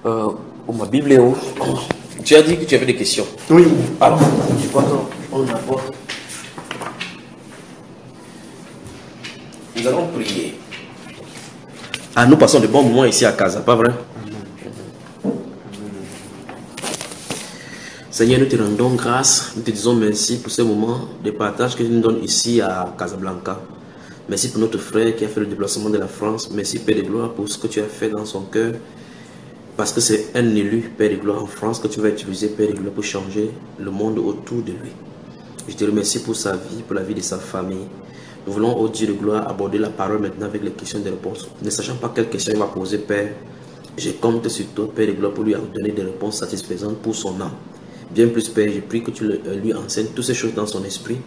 Ma Bible est où? Tu as dit que tu avais des questions. Oui. Alors, je crois qu'on aborde. Nous allons prier. Ah, nous passons de bons moments ici à Casa, pas vrai? Seigneur, nous te rendons grâce, nous te disons merci pour ce moment de partage que tu nous donnes ici à Casablanca. Merci pour notre frère qui a fait le déplacement de la France. Merci, Père de gloire, pour ce que tu as fait dans son cœur. Parce que c'est un élu, Père de gloire, en France, que tu vas utiliser, Père de gloire, pour changer le monde autour de lui. Je te remercie pour sa vie, pour la vie de sa famille. Nous voulons, au Dieu de gloire, aborder la parole maintenant avec les questions et les réponses. Ne sachant pas quelles questions il va poser, Père, je compte sur toi, Père de gloire, pour lui donner des réponses satisfaisantes pour son âme. Bien plus, Père, je prie que tu lui enseignes toutes ces choses dans son esprit,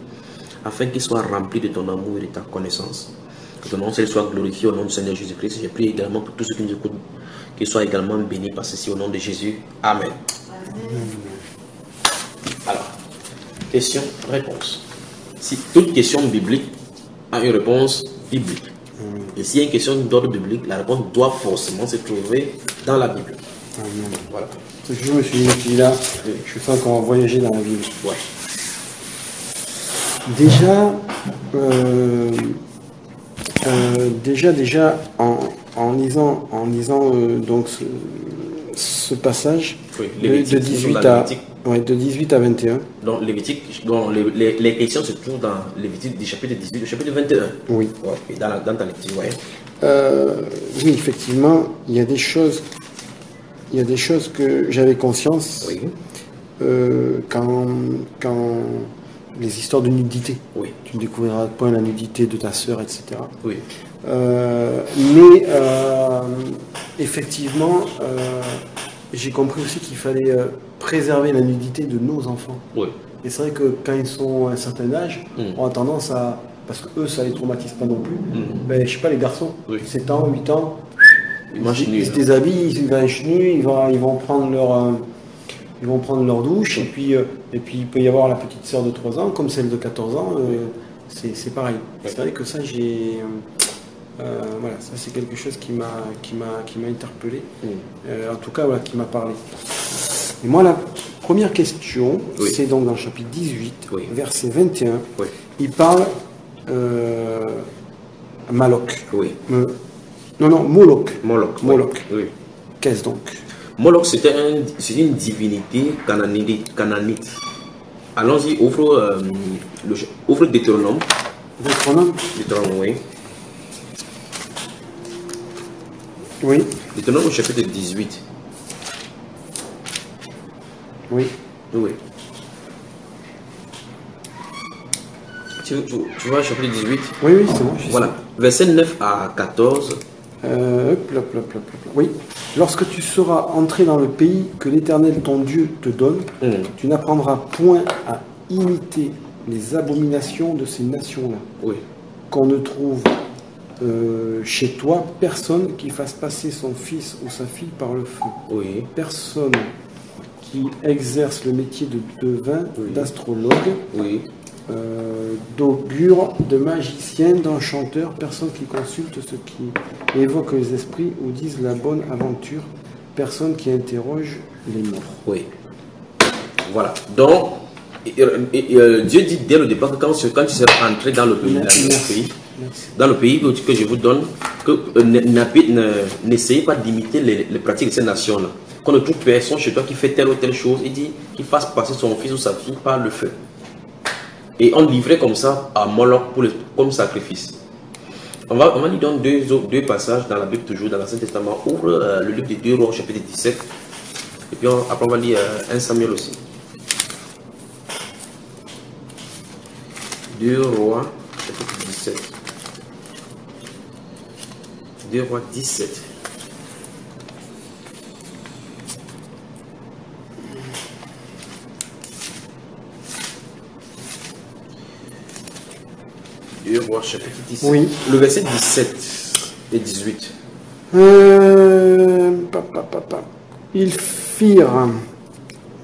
afin qu'il soit rempli de ton amour et de ta connaissance. Que ton nom soit glorifié au nom du Seigneur Jésus-Christ. Je prie également pour tous ceux qui nous écoutent, qu'ils soient également bénis par ceci au nom de Jésus. Amen. Alors, question, réponse. Si toute question biblique a une réponse biblique, et s'il y a une question d'ordre biblique, la réponse doit forcément se trouver dans la Bible. Voilà. C'est que je me suis dit là, je sens qu'on va voyager dans la Bible. Ouais. Déjà, en lisant donc ce passage de 18 à 21. Donc, les questions se trouvent dans Lévitique du chapitre 18, le chapitre 21. Oui. Ouais, dans ta lecture, ouais. Oui, effectivement, il y a des choses que j'avais conscience quand les histoires de nudité. Oui. Tu ne découvriras point la nudité de ta sœur, etc. Oui. Mais effectivement, j'ai compris aussi qu'il fallait préserver la nudité de nos enfants. Oui. Et c'est vrai que quand ils sont à un certain âge, on a tendance à... Parce que eux, ça les traumatise pas non plus. Ben, je sais pas, les garçons, 7 ans, 8 ans, ils se déshabillent, ils vont chenus, ils vont prendre leur douche, et puis il peut y avoir la petite sœur de 3 ans, comme celle de 14 ans, c'est pareil. C'est vrai que ça, voilà, ça c'est quelque chose qui m'a interpellé, en tout cas, voilà, qui m'a parlé. Et moi, la première question, c'est donc dans le chapitre 18, verset 21, il parle Moloch. Moloch. Moloch. Oui. Qu'est-ce donc? Moloch, c'est une divinité cananite. Allons-y, ouvre Deutéronome. Deutéronome, oui. Oui. Deutéronome au chapitre 18. Oui. Oui. Tu vois le chapitre 18? Oui, c'est bon. Voilà. Verset 9 à 14. Oui. Lorsque tu seras entré dans le pays que l'Éternel ton Dieu te donne, tu n'apprendras point à imiter les abominations de ces nations-là. Oui. Qu'on ne trouve chez toi personne qui fasse passer son fils ou sa fille par le feu. Oui. Personne qui exerce le métier de devin, d'astrologue, d'augure, de magicien, d'enchanteur, personne qui consulte ce qui évoque les esprits ou dise la bonne aventure, personne qui interroge les morts. Oui. Voilà. Donc, Dieu dit dès le départ que quand tu seras entré dans le pays, que je vous donne, que n'essayez pas d'imiter les pratiques de ces nations-là. Qu'on ne trouve personne chez toi qui fait telle ou telle chose, il dit qu'il fasse passer son fils ou sa fille par le feu. Et on livrait comme ça à Moloch comme sacrifice. On va lire donc deux passages dans la Bible, toujours dans l'Ancien Testament. Ouvre le livre des 2 Rois, chapitre 17. Et puis après on va lire 1 Samuel aussi. 2 Rois, chapitre 17. 2 Rois 17. Chapitre 17. Oui. Le verset 17 et 18. Ils firent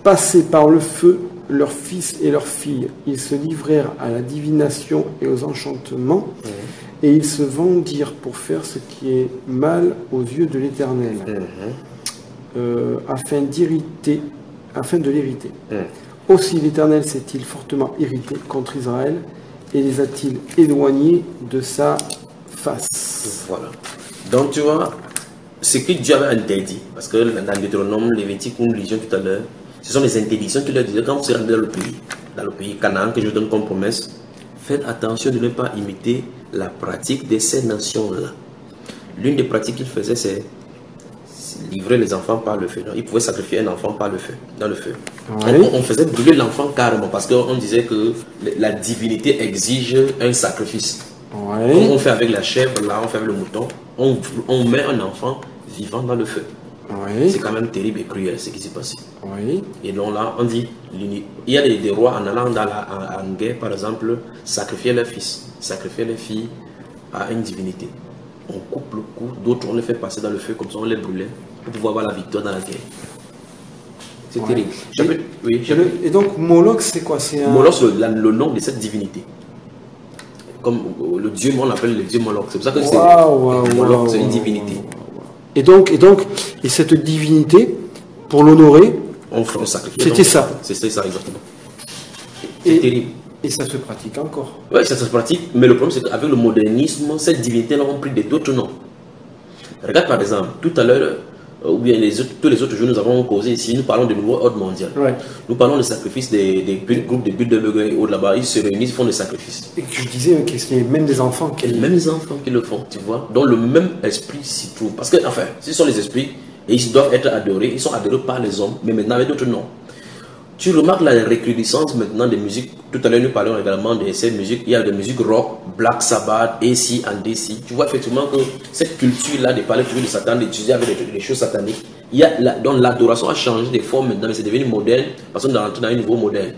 passer par le feu leurs fils et leurs filles. Ils se livrèrent à la divination et aux enchantements, et ils se vendirent pour faire ce qui est mal aux yeux de l'Éternel. afin de l'irriter. Aussi l'Éternel s'est-il fortement irrité contre Israël et les a-t-il éloignés de sa face. Voilà. Donc tu vois, ce que Dieu avait interdit, parce que dans Deutéronome, Lévitique, où nous lisions tout à l'heure, ce sont les interdictions qu'il leur disait quand vous serez dans le pays Canaan que je vous donne comme promesse, faites attention de ne pas imiter la pratique de ces nations-là. L'une des pratiques qu'il faisait, c'est livrer les enfants par le feu. Il pouvait sacrifier un enfant par le feu, dans le feu. Oui. On faisait brûler l'enfant carrément parce qu'on disait que la divinité exige un sacrifice. Oui. On fait avec la chèvre, là, on fait avec le mouton, on met un enfant vivant dans le feu. Oui. C'est quand même terrible et cruel ce qui s'est passé. Oui. Et donc là, on dit, il y a des rois en allant en guerre, par exemple, sacrifier leurs fils, sacrifier les filles à une divinité. On coupe le cou, d'autres on les fait passer dans le feu, comme ça on les brûlait, pour pouvoir avoir la victoire dans la guerre. C'est terrible. Et donc Moloch, c'est quoi? Moloch, c'est le nom de cette divinité. Comme le dieu, on l'appelle le dieu Moloch. C'est pour ça que Moloch, c'est une divinité. Et cette divinité, pour l'honorer, on sacrifiait. C'était ça. C'était ça, exactement. C'est terrible. Et ça se pratique encore. Oui, ça se pratique, mais le problème c'est qu'avec le modernisme, cette divinité-là ont pris d'autres noms. Regarde par exemple, tout à l'heure, ou bien tous les autres jours, nous avons causé ici, nous parlons de nouveau ordre mondial. Ouais. Nous parlons de sacrifice des groupes de Bilderberg et autres là-bas, ils se réunissent, font des sacrifices. Et que je disais que c'est même des enfants qui... Même des enfants qui le font, tu vois. Donc le même esprit s'y trouve. Parce que, enfin, ce sont les esprits, et ils doivent être adorés, ils sont adorés par les hommes, mais maintenant avec d'autres noms. Tu remarques la recrudescence maintenant des musiques. Tout à l'heure, nous parlons également de ces musiques. Il y a des musiques rock, Black Sabbath, AC and DC. Tu vois effectivement que cette culture-là de parler toujours de Satan, d'étudier avec des choses sataniques, donc l'adoration a changé de forme maintenant, mais c'est devenu moderne, parce qu'on est rentré dans un niveau moderne.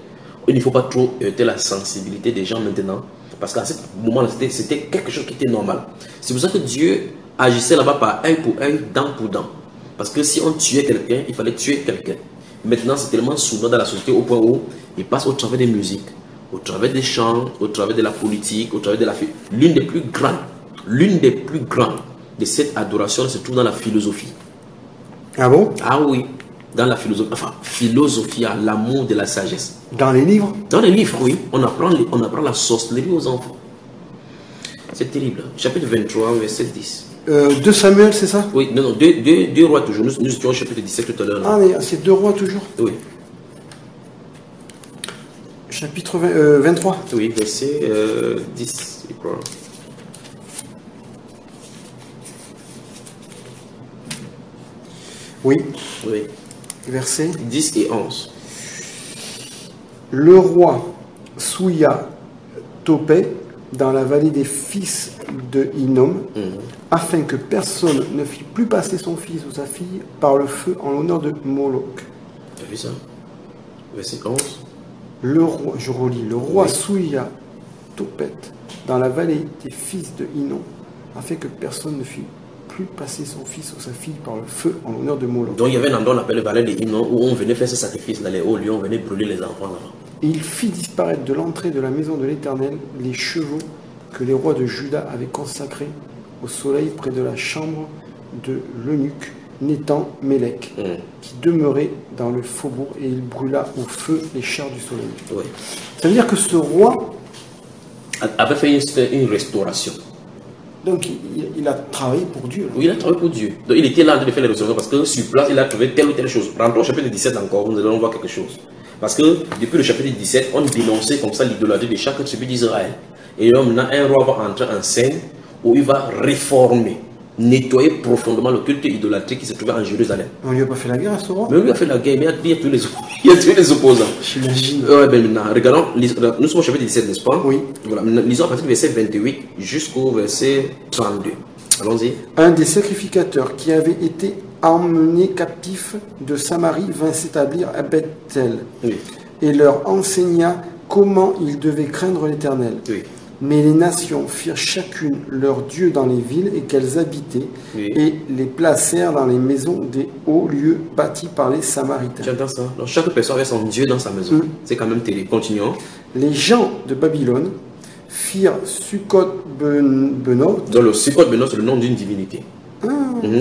Il ne faut pas trop heurter la sensibilité des gens maintenant, parce qu'à ce moment-là, c'était quelque chose qui était normal. C'est pour ça que Dieu agissait là-bas par œil pour œil, dent pour dent. Parce que si on tuait quelqu'un, il fallait tuer quelqu'un. Maintenant, c'est tellement souvent dans la société au point où il passe au travers des musiques, au travers des chants, au travers de la politique, au travers de la... L'une des plus grandes de cette adoration se trouve dans la philosophie. Ah bon? Ah oui, dans la philosophie, enfin, philosophie, l'amour de la sagesse. Dans les livres? Dans les livres, oui. On apprend la sorcellerie aux enfants. C'est terrible. Chapitre 23, verset 10. 2 Samuel, c'est ça? Oui, non, 2 rois toujours. Nous étions au chapitre 17 tout à l'heure. Ah, mais c'est 2 rois toujours? Oui. Chapitre 23? Oui, verset 10, je crois. Oui. Oui. Verset 10 et 11. Le roi Souya topait dans la vallée des fils de Hinnom, afin que personne ne fît plus passer son fils ou sa fille par le feu en l'honneur de Moloch. Tu as vu ça? Verset 11. Le roi, je relis, le roi Souya topait dans la vallée des fils de Hinnom, afin que personne ne fît plus passer son fils ou sa fille par le feu en l'honneur de Moloch. Donc il y avait un endroit appelé la vallée de Hinnom où on venait faire ce sacrifice, dans les hauts lieux, on venait brûler les enfants là-bas. Il fit disparaître de l'entrée de la maison de l'Éternel les chevaux que les rois de Juda avaient consacrés au soleil près de la chambre de l'eunuque Nétan Mélec, qui demeurait dans le faubourg, et il brûla au feu les chars du soleil. Oui. Ça veut dire que ce roi avait fait une restauration. Donc il a travaillé pour Dieu. Là. Oui, il a travaillé pour Dieu. Donc il était là en train de faire les restaurations parce que sur place, il a trouvé telle ou telle chose. Rentrons au chapitre 17 encore, nous allons voir quelque chose. Parce que depuis le chapitre 17, on dénonçait comme ça l'idolâtrie de chaque tribu d'Israël. Et là, maintenant, un roi va entrer en scène où il va réformer, nettoyer profondément le culte idolâtrique qui se trouvait en Jérusalem. On lui a pas fait la guerre à ce roi? Mais on lui a fait la guerre, mais il y a tous les opposants. J'imagine. Maintenant, regardons, nous sommes au chapitre 17, n'est-ce pas? Oui. Voilà, lisons à partir du verset 28 jusqu'au verset 32. Allons-y. Un des sacrificateurs qui avait été emmené captif de Samarie vint s'établir à Bethel, et leur enseigna comment ils devaient craindre l'Éternel. Oui. Mais les nations firent chacune leur dieu dans les villes et qu'elles habitaient, et les placèrent dans les maisons des hauts lieux bâtis par les Samaritains. J'entends ça. Donc chaque personne avait son dieu dans sa maison. C'est quand même terrible. Continuons. Les gens de Babylone firent Sukkot-Benoth. Donc le Sukkot-Benoth, c'est le nom d'une divinité.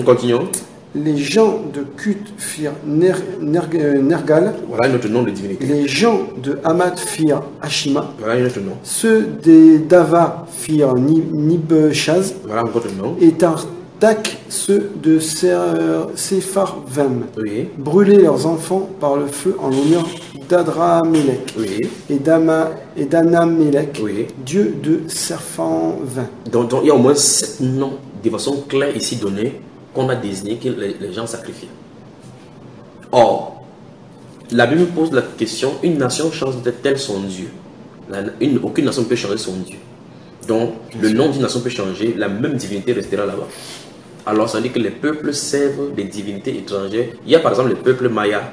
Continuons. Les gens de Kut firent Nergal. Voilà un autre nom de divinité. Les gens de Hamath firent Ashima. Voilà un autre nom. Ceux des Dava firent Nibshaz. Voilà un autre nom. Et Tartak, ceux de Sepharvaim. Oui. Brûler leurs enfants par le feu en l'honneur d'Adramelech. Oui. Et d'Anamelech, Oui. dieu de Sepharvaim. Donc il y a au moins 7 noms de façon claire ici donnée qu'on a désigné que les gens sacrifient. Or, la Bible pose la question, une nation change-t-elle son Dieu? Aucune nation ne peut changer son Dieu. Donc, le nom d'une nation peut changer, la même divinité restera là-bas. Alors, ça veut dire que les peuples servent des divinités étrangères. Il y a par exemple le peuple Maya.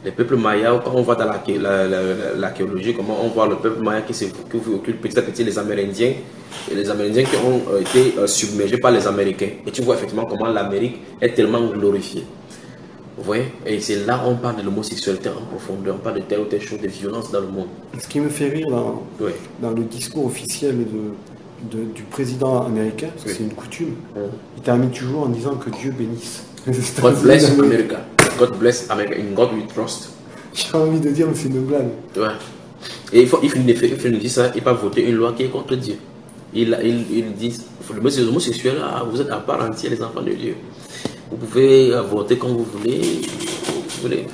Les peuples Maya, quand on voit dans l'archéologie, comment on voit le peuple Maya qui occupe petit à petit les Amérindiens, et les Amérindiens qui ont été submergés par les Américains. Et tu vois effectivement comment l'Amérique est tellement glorifiée. Vous voyez? Et c'est là on parle de l'homosexualité en profondeur, on parle de telle ou telle chose, de violence dans le monde. Ce qui me fait rire dans le discours officiel du président américain, parce que c'est une coutume, il termine toujours en disant que Dieu bénisse. God bless America. God bless America. In God we trust. J'ai envie de dire, mais c'est une blague. Ouais. Et il nous dit ça, il va voter une loi qui est contre Dieu. Il dit, les homosexuels, vous êtes à part entière les enfants de Dieu. Vous pouvez voter comme vous voulez.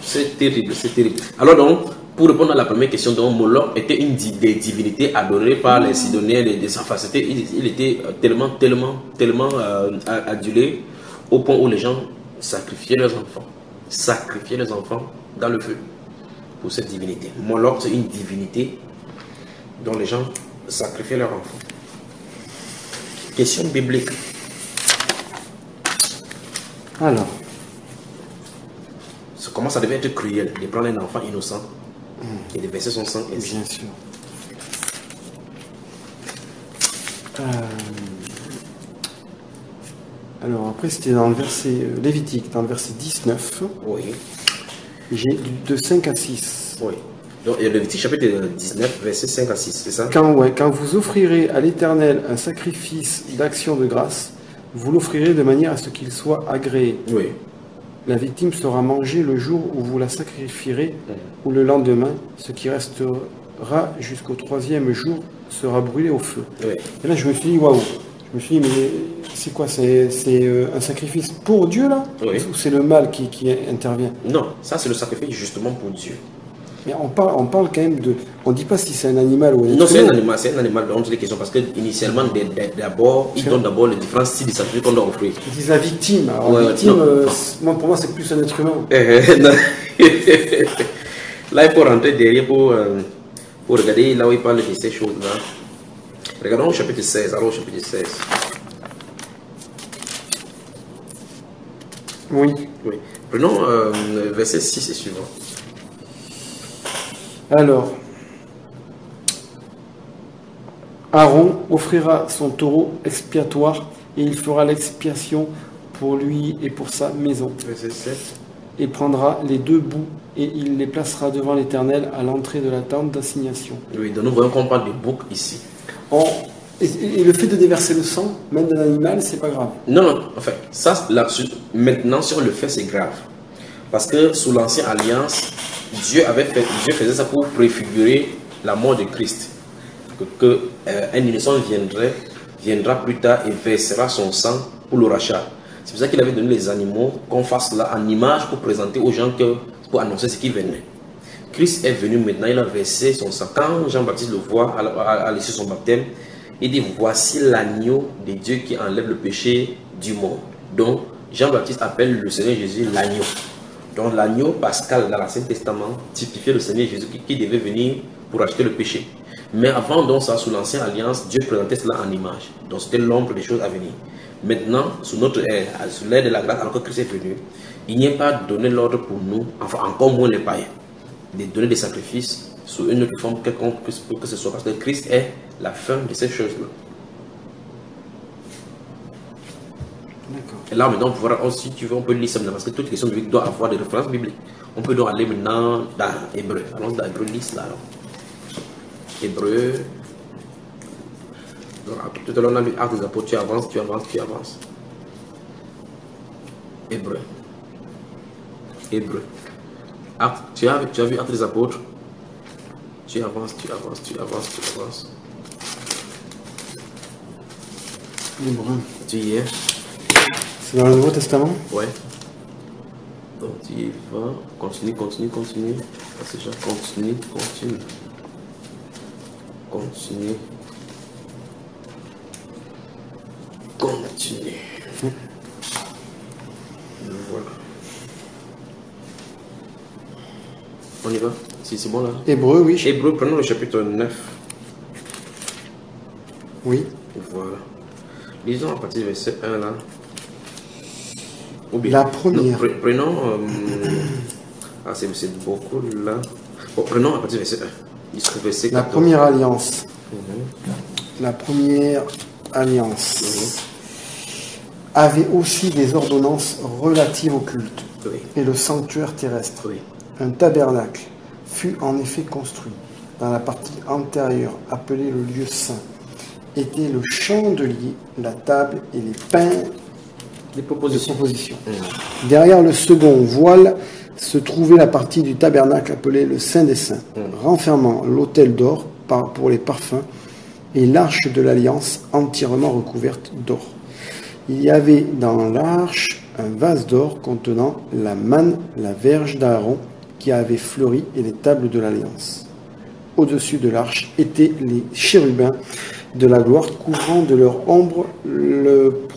C'est terrible, c'est terrible. Alors donc, pour répondre à la première question, donc Moloch était une des divinités adorées par les Sidoniens, les Saphas. Il était tellement adulé au point où les gens sacrifiaient leurs enfants. Sacrifier les enfants dans le feu pour cette divinité. Moloch, c'est une divinité dont les gens sacrifiaient leurs enfants. Question biblique. Alors, Comment ça devait être cruel de prendre un enfant innocent et de verser son sang ainsi. Bien sûr. Alors après c'était dans le verset Lévitique, dans le verset 19. Oui. J'ai de 5 à 6. Oui. Donc il y a Lévitique chapitre 19, verset 5 à 6, c'est ça? Quand vous offrirez à l'Éternel un sacrifice d'action de grâce, vous l'offrirez de manière à ce qu'il soit agréé. Oui. La victime sera mangée le jour où vous la sacrifierez ou le lendemain. Ce qui restera jusqu'au 3e jour sera brûlé au feu. Oui. Et là je me suis dit waouh. Je me suis dit mais c'est quoi? C'est un sacrifice pour Dieu là? Oui. Ou c'est le mal qui intervient? Non, ça c'est le sacrifice justement pour Dieu. Mais on parle quand même de... On ne dit pas si c'est un animal ou un Non, c'est un animal dont les questions parce que initialement d'abord, ils donnent d'abord les différents styles de sacrifice qu'on doit offrir. Ils disent la victime. Alors la victime, pour moi c'est plus un être humain. Là il faut rentrer derrière pour regarder là où il parle de ces choses-là. Regardons au chapitre 16. Alors au chapitre 16. Oui. Oui. Prenons verset 6 et suivant. Alors, Aaron offrira son taureau expiatoire et il fera l'expiation pour lui et pour sa maison. Verset 7. Et prendra les 2 bouts et il les placera devant l'Éternel à l'entrée de la tente d'assignation. Oui, donc nous voyons qu'on parle de bouc ici. Et le fait de déverser le sang, même d'un animal, c'est pas grave. Non, en fait, ça, maintenant, si on le fait, c'est grave. Parce que sous l'Ancienne Alliance, Dieu faisait ça pour préfigurer la mort de Christ. Un innocent viendra plus tard et versera son sang pour le rachat. C'est pour ça qu'il avait donné les animaux qu'on fasse là en image pour présenter aux gens, pour annoncer ce qui venait. Christ est venu maintenant, il a versé son sang. Quand Jean-Baptiste le voit à l'issue de son baptême, il dit voici l'agneau de Dieu qui enlève le péché du monde. Donc Jean-Baptiste appelle le Seigneur Jésus l'agneau. Donc l'agneau pascal dans l'Ancien Testament typifiait le Seigneur Jésus qui devait venir pour acheter le péché. Mais avant donc ça, sous l'Ancienne Alliance, Dieu présentait cela en image. Donc c'était l'ombre des choses à venir. Maintenant, sous notre ère, sous l'ère de la grâce, alors que Christ est venu, il n'y a pas donné l'ordre pour nous, enfin encore moins les païens, de donner des sacrifices sous une autre forme quelconque que ce soit. Parce que Christ est la fin de ces choses-là. Et là maintenant, si tu veux, on peut lire ça maintenant, parce que toute question biblique doit avoir des références bibliques. On peut donc aller maintenant dans Hébreu. Allons dans Hébreu, lise là. Hébreu. Tout à l'heure, on a vu Actes des Apôtres, tu avances. Hébreu. Hébreu. Tu as vu Actes des Apôtres? Tu avances. Hébreu. Tu y es? C'est dans le Nouveau Testament? Ouais. Donc tu y vas. Continue. C'est déjà continue. Voilà. On y va? Si c'est bon là. Hébreu, oui. Hébreu, prenons le chapitre 9. Oui. Voilà. Lisons à partir du verset 1 là. Ou bien, la première. Non, prenons. C'est beaucoup là. Bon, prenons à partir du verset 1. Verset 14. La première alliance. La première alliance avait aussi des ordonnances relatives au culte et le sanctuaire terrestre. Un tabernacle fut en effet construit. Dans la partie antérieure, appelée le lieu saint, était le chandelier, la table et les pains de proposition. Derrière le second voile se trouvait la partie du tabernacle appelée le Saint des Saints, renfermant l'autel d'or pour les parfums et l'arche de l'alliance entièrement recouverte d'or. Il y avait dans l'arche un vase d'or contenant la manne, la verge d'Aaron qui avait fleuri et les tables de l'alliance. Au-dessus de l'arche étaient les chérubins de la gloire couvrant de leur ombre le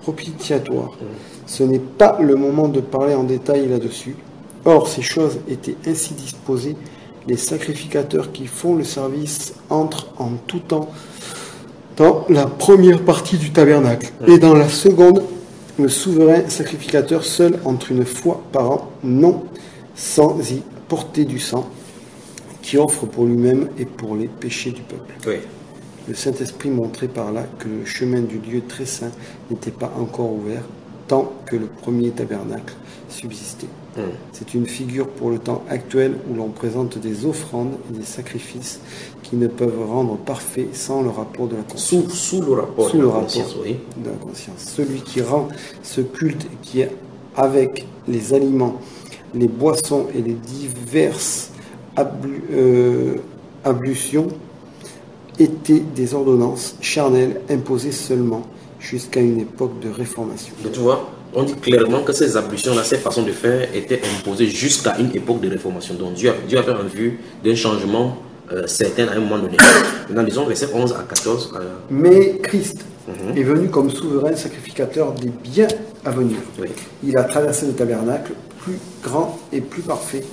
propitiatoire. Ce n'est pas le moment de parler en détail là-dessus. Or, ces choses étaient ainsi disposées. Les sacrificateurs qui font le service entrent en tout temps dans la première partie du tabernacle. Et dans la seconde, le souverain sacrificateur seul entre une fois par an, non sans y porter du sang, qui offre pour lui-même et pour les péchés du peuple. Oui. Le Saint-Esprit montrait par là que le chemin du lieu très saint n'était pas encore ouvert, tant que le premier tabernacle subsistait. C'est une figure pour le temps actuel où l'on présente des offrandes et des sacrifices qui ne peuvent rendre parfait sans le rapport de la conscience. Sous le rapport de la conscience. Celui qui rend ce culte qui est avec les aliments, les boissons et les diverses ablutions étaient des ordonnances charnelles imposées seulement jusqu'à une époque de réformation. Donc, tu vois, on dit clairement que ces ablutions-là, ces façons de faire étaient imposées jusqu'à une époque de réformation. Donc Dieu avait en vue d'un changement certain à un moment donné. Maintenant, disons versets 11 à 14. Mais Christ est venu comme souverain sacrificateur des biens à venir. Il a traversé le tabernacle plus grand et plus parfait,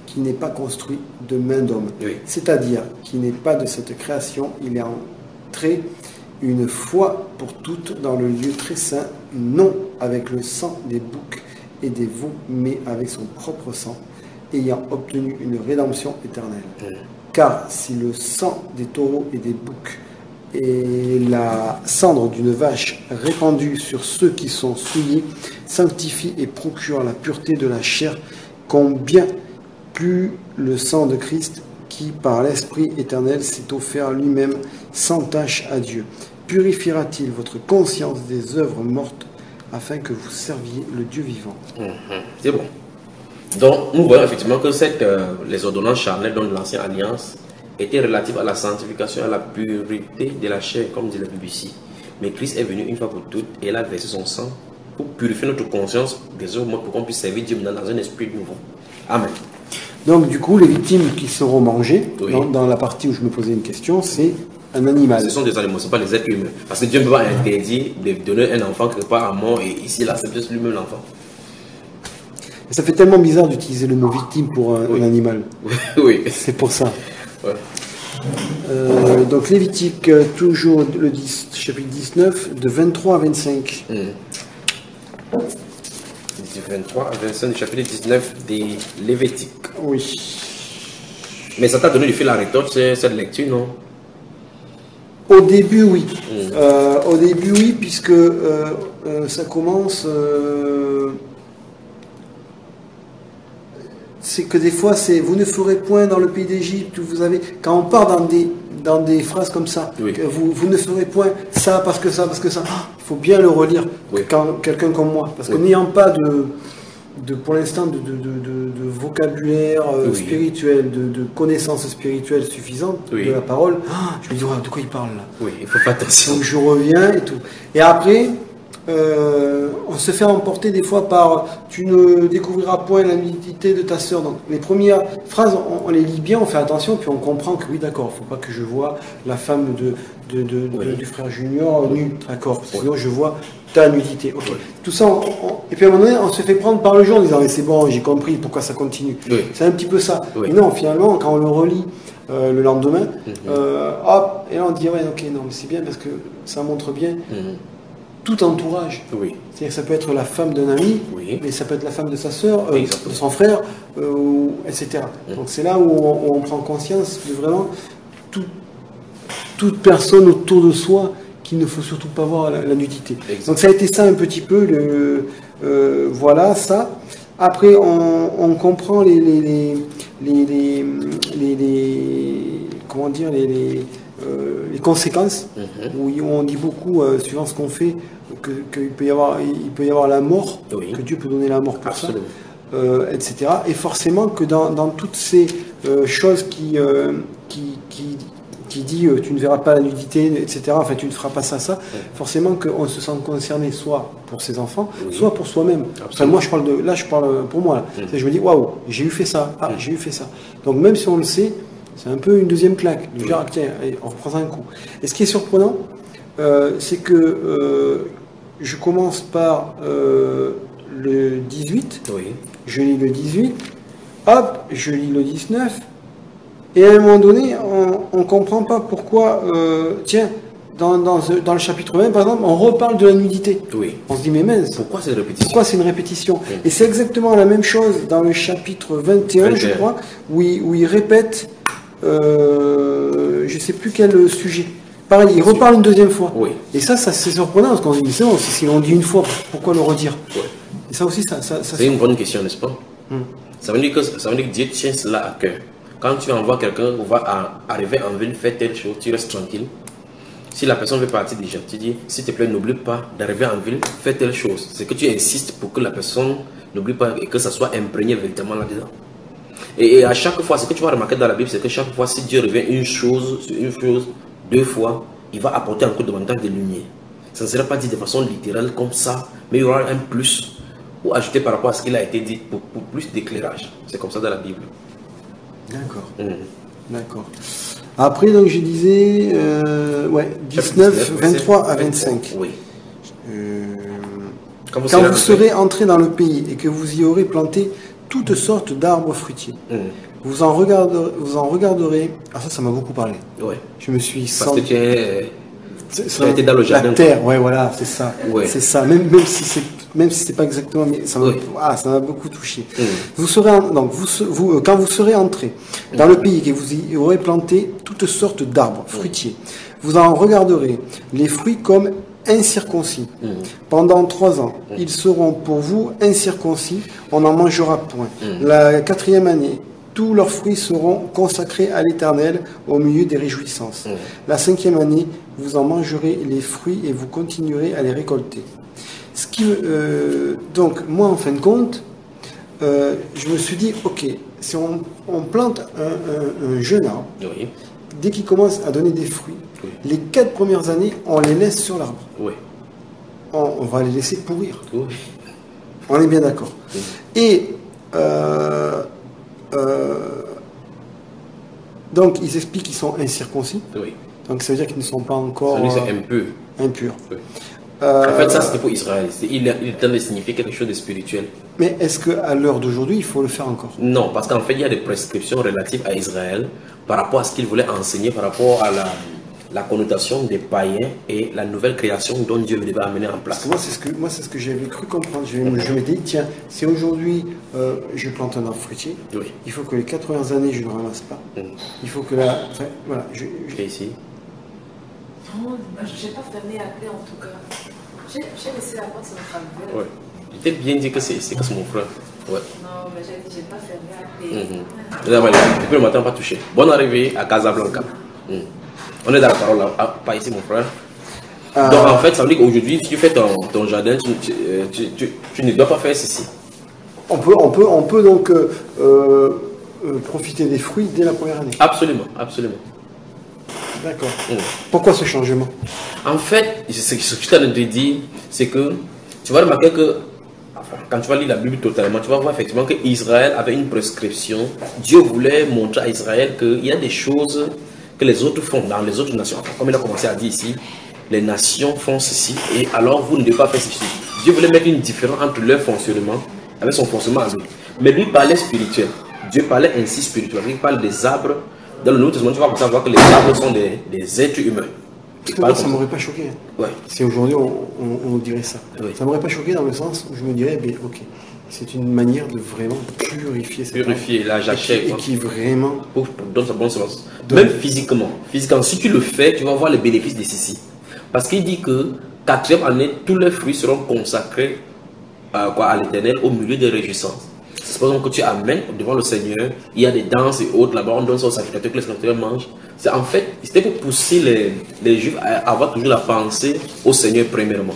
qui n'est pas construit de main d'homme. C'est-à-dire qui n'est pas de cette création. Il est entré une fois pour toutes dans le lieu très saint, non avec le sang des boucs et des veaux, mais avec son propre sang, ayant obtenu une rédemption éternelle. Car si le sang des taureaux et des boucs et la cendre d'une vache répandue sur ceux qui sont souillés sanctifie et procure la pureté de la chair, combien plus le sang de Christ qui, par l'Esprit éternel, s'est offert lui-même sans tache à Dieu, purifiera-t-il votre conscience des œuvres mortes afin que vous serviez le Dieu vivant. C'est bon. Donc, nous voyons effectivement que les ordonnances charnelles de l'Ancienne Alliance étaient relatives à la sanctification et à la pureté de la chair, comme dit la BBC. Mais Christ est venu une fois pour toutes et il a versé son sang pour purifier notre conscience des œuvres mortes pour qu'on puisse servir Dieu dans un esprit nouveau. Amen. Donc, du coup, les victimes qui seront mangées, dans la partie où je me posais une question, c'est un animal. Ce sont des animaux, ce ne sont pas des êtres humains. Parce que Dieu ne peut pas interdire de donner un enfant quelque part à mort et ici, là, c'est juste lui-même l'enfant. Ça fait tellement bizarre d'utiliser le mot victime pour un animal. Oui. C'est pour ça. Donc Lévitique, toujours le chapitre 19, de 23 à 25. 23 à 25 du chapitre 19 des Lévitiques. Oui. Mais ça t'a donné du fil à retordre, cette lecture, non? Au début, oui. Au début, oui, puisque ça commence... c'est que des fois, c'est vous ne ferez point dans le pays d'Égypte. Vous avez, quand on part dans des phrases comme ça, que vous ne ferez point ça parce que ça, parce que ça. Il faut bien le relire. Oui. Quand quelqu'un comme moi, parce que n'ayant pas pour l'instant de vocabulaire spirituel, de connaissances spirituelles suffisantes de la parole, je me dis de quoi il parle là. Oui, il faut faire attention. Donc je reviens et tout. Et après, on se fait emporter des fois par tu ne découvriras point la nudité de ta sœur. Donc les premières phrases, on les lit bien, on fait attention, puis on comprend que oui, d'accord, il ne faut pas que je vois la femme du frère Junior nue, d'accord, sinon je vois ta nudité. Okay. Tout ça, et puis à un moment donné, on se fait prendre par le jeu en disant c'est bon, j'ai compris, pourquoi ça continue. C'est un petit peu ça. Mais non, finalement, quand on le relit le lendemain, hop, et là on dit ouais, ok, non, mais c'est bien parce que ça montre bien. Tout entourage. C'est-à-dire que ça peut être la femme d'un ami, mais ça peut être la femme de sa sœur, de son frère, etc. Donc c'est là où on prend conscience de vraiment toute personne autour de soi qu'il ne faut surtout pas voir la nudité. Donc ça a été ça un petit peu, voilà ça. Après on comprend comment dire, les conséquences, où on dit beaucoup, suivant ce qu'on fait, qu'il peut y avoir la mort, que Dieu peut donner la mort pour ça, etc. Et forcément que dans toutes ces choses qui dit tu ne verras pas la nudité, etc., enfin tu ne feras pas ça, forcément qu'on se sent concerné soit pour ses enfants, soit pour soi-même. Enfin, moi je parle pour moi. Là. Je me dis waouh, j'ai eu fait ça, j'ai eu fait ça. Donc même si on le sait, c'est un peu une deuxième claque. Du genre, tiens, allez, on reprend un coup. Et ce qui est surprenant, c'est que je commence par le 18, je lis le 18, hop, je lis le 19, et à un moment donné, on ne comprend pas pourquoi, tiens, dans le chapitre 20, par exemple, on reparle de la nudité. On se dit, mais mince, pourquoi c'est une répétition? Pourquoi c'est une répétition? Et c'est exactement la même chose dans le chapitre 21, je crois, où il répète... je ne sais plus quel sujet. Pareil, il reparle une deuxième fois. Et ça c'est surprenant parce qu'on se dit, c'est bon, si l'on dit une fois, pourquoi le redire? Et ça aussi, ça c'est une bonne question, n'est-ce pas? Ça veut dire que Dieu tient cela à cœur. Quand tu envoies quelqu'un qui va arriver en ville, faire telle chose, tu restes tranquille. Si la personne veut partir déjà, tu dis, s'il te plaît, n'oublie pas d'arriver en ville, fais telle chose. C'est que tu insistes pour que la personne n'oublie pas et que ça soit imprégné véritablement là-dedans. Et à chaque fois, ce que tu vas remarquer dans la Bible, c'est que chaque fois, si Dieu revient une chose sur une chose, deux fois, il va apporter encore davantage de lumière. Ça ne sera pas dit de façon littérale comme ça, mais il y aura un plus ou ajouter par rapport à ce qu'il a été dit pour plus d'éclairage. C'est comme ça dans la Bible. D'accord. D'accord. Après, donc, je disais, 19, 23 à 25. Quand vous serez entrés dans le pays et que vous y aurez planté toutes sortes d'arbres fruitiers. Vous en regarderez. Ah, ça m'a beaucoup parlé. Je me suis Parce que tu as été dans le jardin. La terre, voilà, c'est ça. C'est ça. Même si c'est pas exactement, mais ça m'a beaucoup touché. Vous serez quand vous serez entrés dans le pays et que vous y aurez planté toutes sortes d'arbres fruitiers, vous en regarderez les fruits comme incirconcis. Pendant 3 ans, ils seront pour vous incirconcis, on n'en mangera point. La 4e année, tous leurs fruits seront consacrés à l'Éternel au milieu des réjouissances. La 5e année, vous en mangerez les fruits et vous continuerez à les récolter. Donc, moi, en fin de compte, je me suis dit, ok, si on plante un jeune arbre, dès qu'il commence à donner des fruits, les 4 premières années, on les laisse sur l'arbre. On va les laisser pourrir. On est bien d'accord. Et donc, ils expliquent qu'ils sont incirconcis. Donc, ça veut dire qu'ils ne sont pas encore impurs. En fait, ça c'était pour Israël. Il est de signifier quelque chose de spirituel. Mais est-ce qu'à l'heure d'aujourd'hui, il faut le faire encore? Non, parce qu'en fait, il y a des prescriptions relatives à Israël par rapport à ce qu'il voulait enseigner, par rapport à la connotation des païens et la nouvelle création dont Dieu devait amener en place. Moi, c'est ce que j'avais cru comprendre. Je me dis, tiens, si aujourd'hui je plante un arbre fruitier, il faut que les 4 premières années, je ne ramasse pas. Il faut que voilà. J'ai ici. Non, je n'ai pas fermé la clé en tout cas. J'ai laissé la porte sur le travers. Ouais. Je t'ai bien dit que c'est mon frère. Ouais. Non, mais j'ai dit, je n'ai pas fermé la clé. Depuis le matin, pas touché. Bonne arrivée à Casablanca. On est dans la parole là. Ah, pas ici, mon frère. Donc en fait, ça veut dire qu'aujourd'hui, si tu fais ton jardin, tu ne dois pas faire ceci. On peut donc profiter des fruits dès la première année. Absolument, absolument. D'accord. Pourquoi ce changement? En fait, ce que je suis en train de te dire, c'est que tu vas remarquer que quand tu vas lire la Bible totalement, tu vas voir effectivement qu'Israël avait une prescription. Dieu voulait montrer à Israël qu'il y a des choses que les autres font dans les autres nations. Comme il a commencé à dire ici, les nations font ceci et alors vous ne devez pas faire ceci. Dieu voulait mettre une différence entre leur fonctionnement avec son fonctionnement à lui. Mais lui parlait spirituel. Dieu parlait ainsi spirituel. Il parle des arbres. Dans le Nouveau Testament, tu vas voir que les arbres sont des êtres humains. Moi, ça ne m'aurait pas choqué. Ouais. Si aujourd'hui on dirait ça. Oui. Ça ne m'aurait pas choqué dans le sens où je me dirais, ben, ok, c'est une manière de vraiment purifier cette la jachère. Et qui vraiment donne sa bonne semence. Même physiquement. Si tu le fais, tu vas voir les bénéfices de ceci. Parce qu'il dit que 4e année, tous les fruits seront consacrés à l'Éternel au milieu des réjouissances. C'est pas que tu amènes devant le Seigneur, il y a des danses et autres là-bas, on donne ça aux sacrificateurs que les sacrificateurs mangent. C'est en fait, c'était pour pousser les Juifs à avoir toujours la pensée au Seigneur premièrement.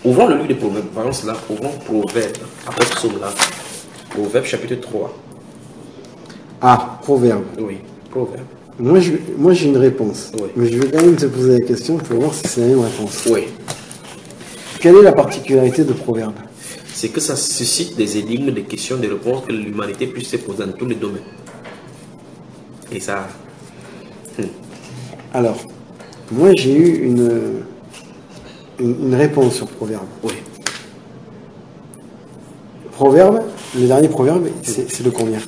Ouvrons le livre de Proverbes, voyons cela, ouvrons Proverbes, après ce psaume là, Proverbes chapitre 3. Ah, Proverbe. Oui, Proverbes. Moi j'ai une réponse, oui. Mais je vais quand même te poser la question pour voir si c'est la même réponse. Oui. Quelle est la particularité de Proverbe? C'est que ça suscite des énigmes, des questions, des réponses que l'humanité puisse se poser dans tous les domaines. Et ça... Alors, moi j'ai eu une réponse sur Proverbe. Oui. Proverbe, le dernier Proverbe, c'est le combien?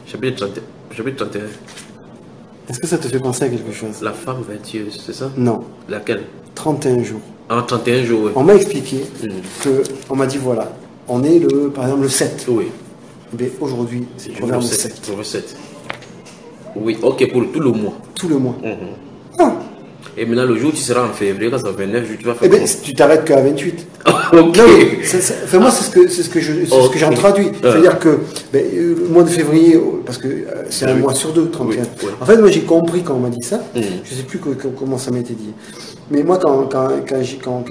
Chapitre 31. Est-ce que ça te fait penser à quelque chose? La femme vertueuse, c'est ça? Non. Laquelle? 31 jours. Ah, 31 jours, oui. On m'a expliqué on m'a dit voilà, on est par exemple le 7. Oui. Mais aujourd'hui, c'est Proverbe 7. Proverbe 7. Oui, ok, pour tout le mois. Tout le mois. Ah. Et maintenant, le jour où tu seras en février, quand ça va 29 jours, tu vas faire. Eh bien, tu t'arrêtes qu'à 28. Ok. Non, moi, c'est ce que j'en traduis. C'est-à-dire que le mois de février, parce que c'est un mois sur deux, 31. Oui. En fait, moi, j'ai compris quand on m'a dit ça. Je ne sais plus comment ça m'était dit. Mais moi, quand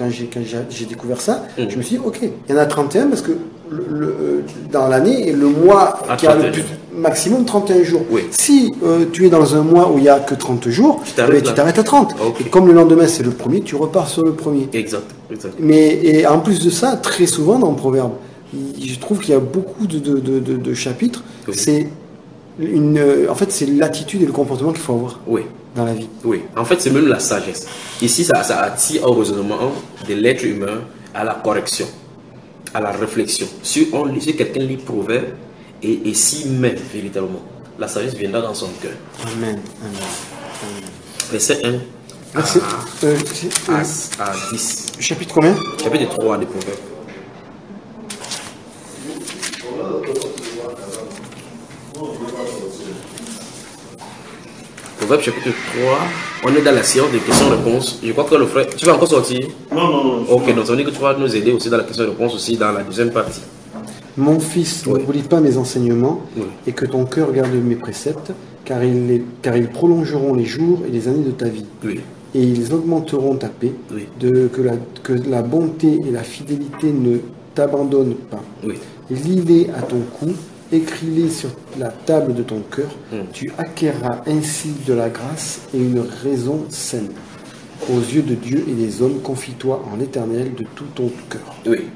j'ai découvert ça, je me suis dit, ok, il y en a 31 parce que dans l'année, le mois qui a le plus maximum 31 jours. Oui. Si tu es dans un mois où il n'y a que 30 jours, tu t'arrêtes à 30. Okay. Et comme le lendemain c'est le premier, tu repars sur le premier. Exact. Et en plus de ça, très souvent dans le Proverbe, je trouve qu'il y a beaucoup de chapitres. Oui. En fait, c'est l'attitude et le comportement qu'il faut avoir. Oui. Dans la vie. Oui, en fait, c'est même la sagesse. Ici, ça attire au raisonnement de l'être humain à la correction, à la réflexion. Si quelqu'un lit Proverbe et s'y met véritablement, la sagesse viendra dans son cœur. Amen. Verset 1 à 10. Chapitre combien? Chapitre 3 des Proverbes. Proverbe chapitre 3, on est dans la séance de questions-réponses. Je crois que le frère... Tu vas encore sortir? Non. Ok, donc ça veut dire que tu vas nous aider aussi dans la question-réponse, aussi dans la deuxième partie. Mon fils, n'oublie pas mes enseignements et que ton cœur garde mes préceptes, car ils prolongeront les jours et les années de ta vie. Oui. Et ils augmenteront ta paix, que la bonté et la fidélité ne t'abandonnent pas. Oui. Lis-les à ton cou, écris-les sur la table de ton cœur, tu acquerras ainsi de la grâce et une raison saine. Aux yeux de Dieu et des hommes, confie-toi en l'Éternel de tout ton cœur. Oui.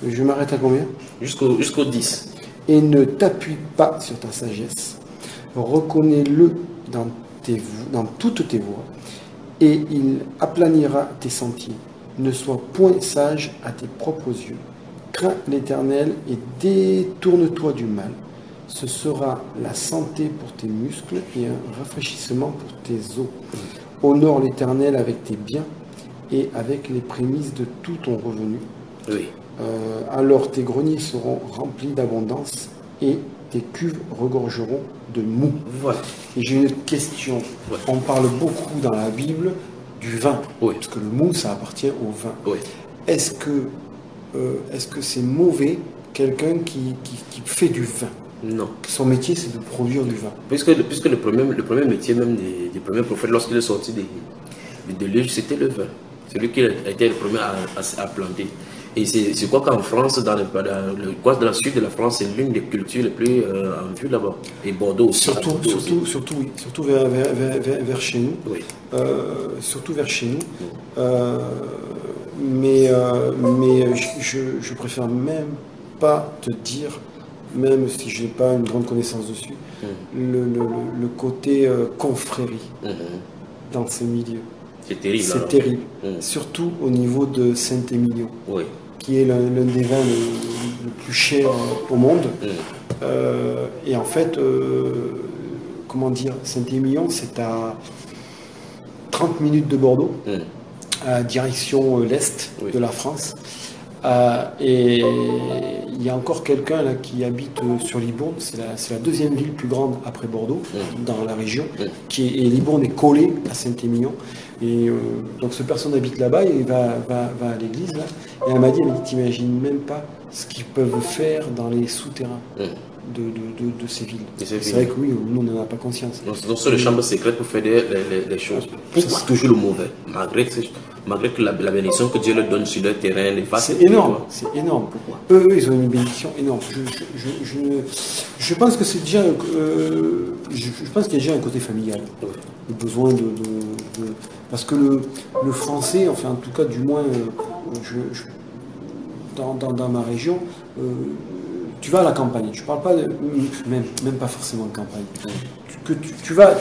Je m'arrête à combien? Jusqu'au 10. Et ne t'appuie pas sur ta sagesse. Reconnais-le dans toutes tes voies, et il aplanira tes sentiers. Ne sois point sage à tes propres yeux. Crains l'Éternel et détourne-toi du mal. Ce sera la santé pour tes muscles et un rafraîchissement pour tes os. Honore l'Éternel avec tes biens et avec les prémices de tout ton revenu. Oui. Alors tes greniers seront remplis d'abondance et tes cuves regorgeront de mou. Voilà. Et j'ai une question. Ouais. On parle beaucoup dans la Bible du vin, parce que le mou, ça appartient au vin. Oui. Est-ce que c'est mauvais quelqu'un qui fait du vin? Non. Son métier, c'est de produire du vin. Puisque le premier métier même des premiers prophètes, lorsqu'il est sorti de l'Égypte, c'était le vin. C'est lui qui a été le premier à planter. Et c'est quoi qu'en France, dans la sud de la France, c'est l'une des cultures les plus en vue là-bas. Et Bordeaux aussi. Surtout vers chez nous. Oui. Surtout vers chez nous. Mais je préfère même pas te dire, même si je n'ai pas une grande connaissance dessus, le côté confrérie dans ces milieux. C'est terrible. C'est terrible. Surtout au niveau de Saint-Émilion, qui est l'un des vins le plus cher au monde. Et en fait, comment dire, Saint-Émilion, c'est à 30 minutes de Bordeaux, à direction l'est de la France. Et il y a encore quelqu'un là qui habite sur Libourne, c'est la deuxième ville plus grande après Bordeaux dans la région, et Libourne est collée à Saint-Émilion. Et donc cette personne habite là-bas et va à l'église là, et elle m'a dit, t'imagines même pas ce qu'ils peuvent faire dans les souterrains de ces villes. C'est vrai que oui, nous on n'en a pas conscience. Donc sur les chambres secrètes pour faire des choses. Pourquoi toujours le mauvais, malgré que la bénédiction que Dieu leur donne sur leur terrain, les vases. C'est énorme, c'est énorme. Pourquoi eux, ils ont une bénédiction énorme. Je pense que c'est déjà, je pense qu'il y a déjà un côté familial, le besoin de parce que le français, enfin en tout cas du moins, dans ma région. Tu vas à la campagne, je ne parle pas même pas forcément de campagne. Tu vas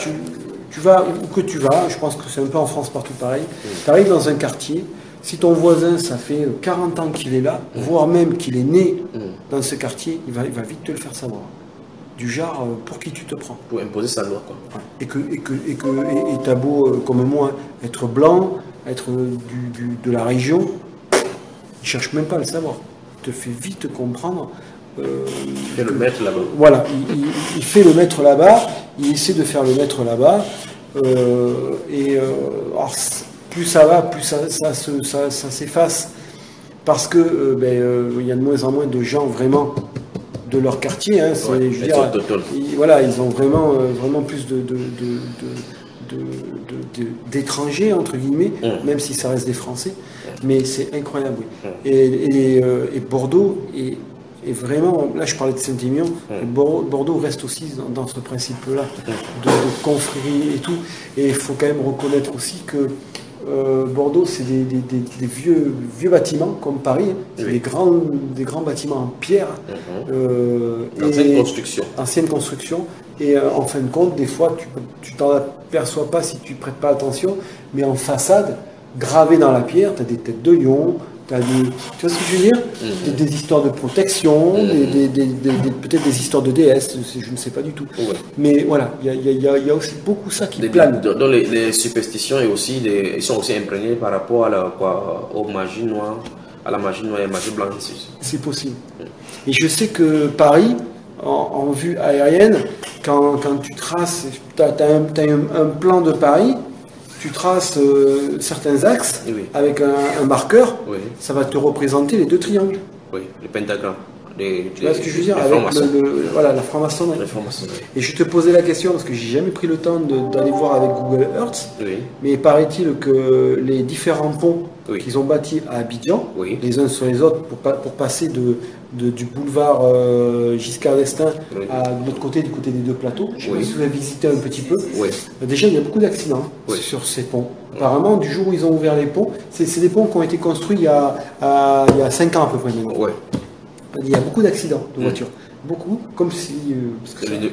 où que tu vas, je pense que c'est un peu en France partout pareil. Tu arrives dans un quartier, si ton voisin, ça fait 40 ans qu'il est là, voire même qu'il est né dans ce quartier, il va vite te le faire savoir. Du genre, pour qui tu te prends. Pour imposer sa loi, quoi. Et t'as beau, comme moi, être blanc, être de la région, il ne cherche même pas à le savoir. Il te fait vite comprendre. Il fait le maître là-bas. Voilà, il fait le maître là-bas, il essaie de faire le maître là-bas, alors, plus ça va, plus ça s'efface, parce que il y a de moins en moins de gens vraiment de leur quartier. Hein, voilà, ils ont vraiment plus d'étrangers entre guillemets, même si ça reste des Français, mais c'est incroyable. Oui. Et Bordeaux est vraiment, là je parlais de Saint-Émilion, Bordeaux reste aussi dans ce principe-là de confrérie et tout. Et il faut quand même reconnaître aussi que Bordeaux, c'est des vieux bâtiments comme Paris, des grands bâtiments en pierre, ancienne construction. Et en fin de compte, des fois, tu t'en aperçois pas si tu prêtes pas attention, mais en façade, gravé dans la pierre, tu as des têtes de lion. Tu vois ce que je veux dire, des histoires de protection, peut-être des histoires de déesses, je ne sais pas du tout. Mais voilà, il y a aussi beaucoup ça qui plane. Dans les superstitions, ils sont aussi imprégnés par rapport aux magies noires, à la magie noire et la magie blanche. C'est possible. Et je sais que Paris, en vue aérienne, quand tu traces, tu as un plan de Paris. Tu traces certains axes avec un marqueur, ça va te représenter les deux triangles. Oui, le pentagramme. Tu vois ce que je veux dire avec la franc-maçonnerie. Et je te posais la question parce que j'ai jamais pris le temps d'aller voir avec Google Earth, mais paraît-il que les différents ponts qu'ils ont bâtis à Abidjan, les uns sur les autres, pour passer du boulevard Giscard d'Estaing à l'autre côté, du côté des deux plateaux. Je sais pas si vous avez visité un petit peu. Déjà, il y a beaucoup d'accidents sur ces ponts. Apparemment, du jour où ils ont ouvert les ponts, c'est des ponts qui ont été construits il y a 5 ans à peu près. Il y a beaucoup d'accidents de voitures. Beaucoup, comme si...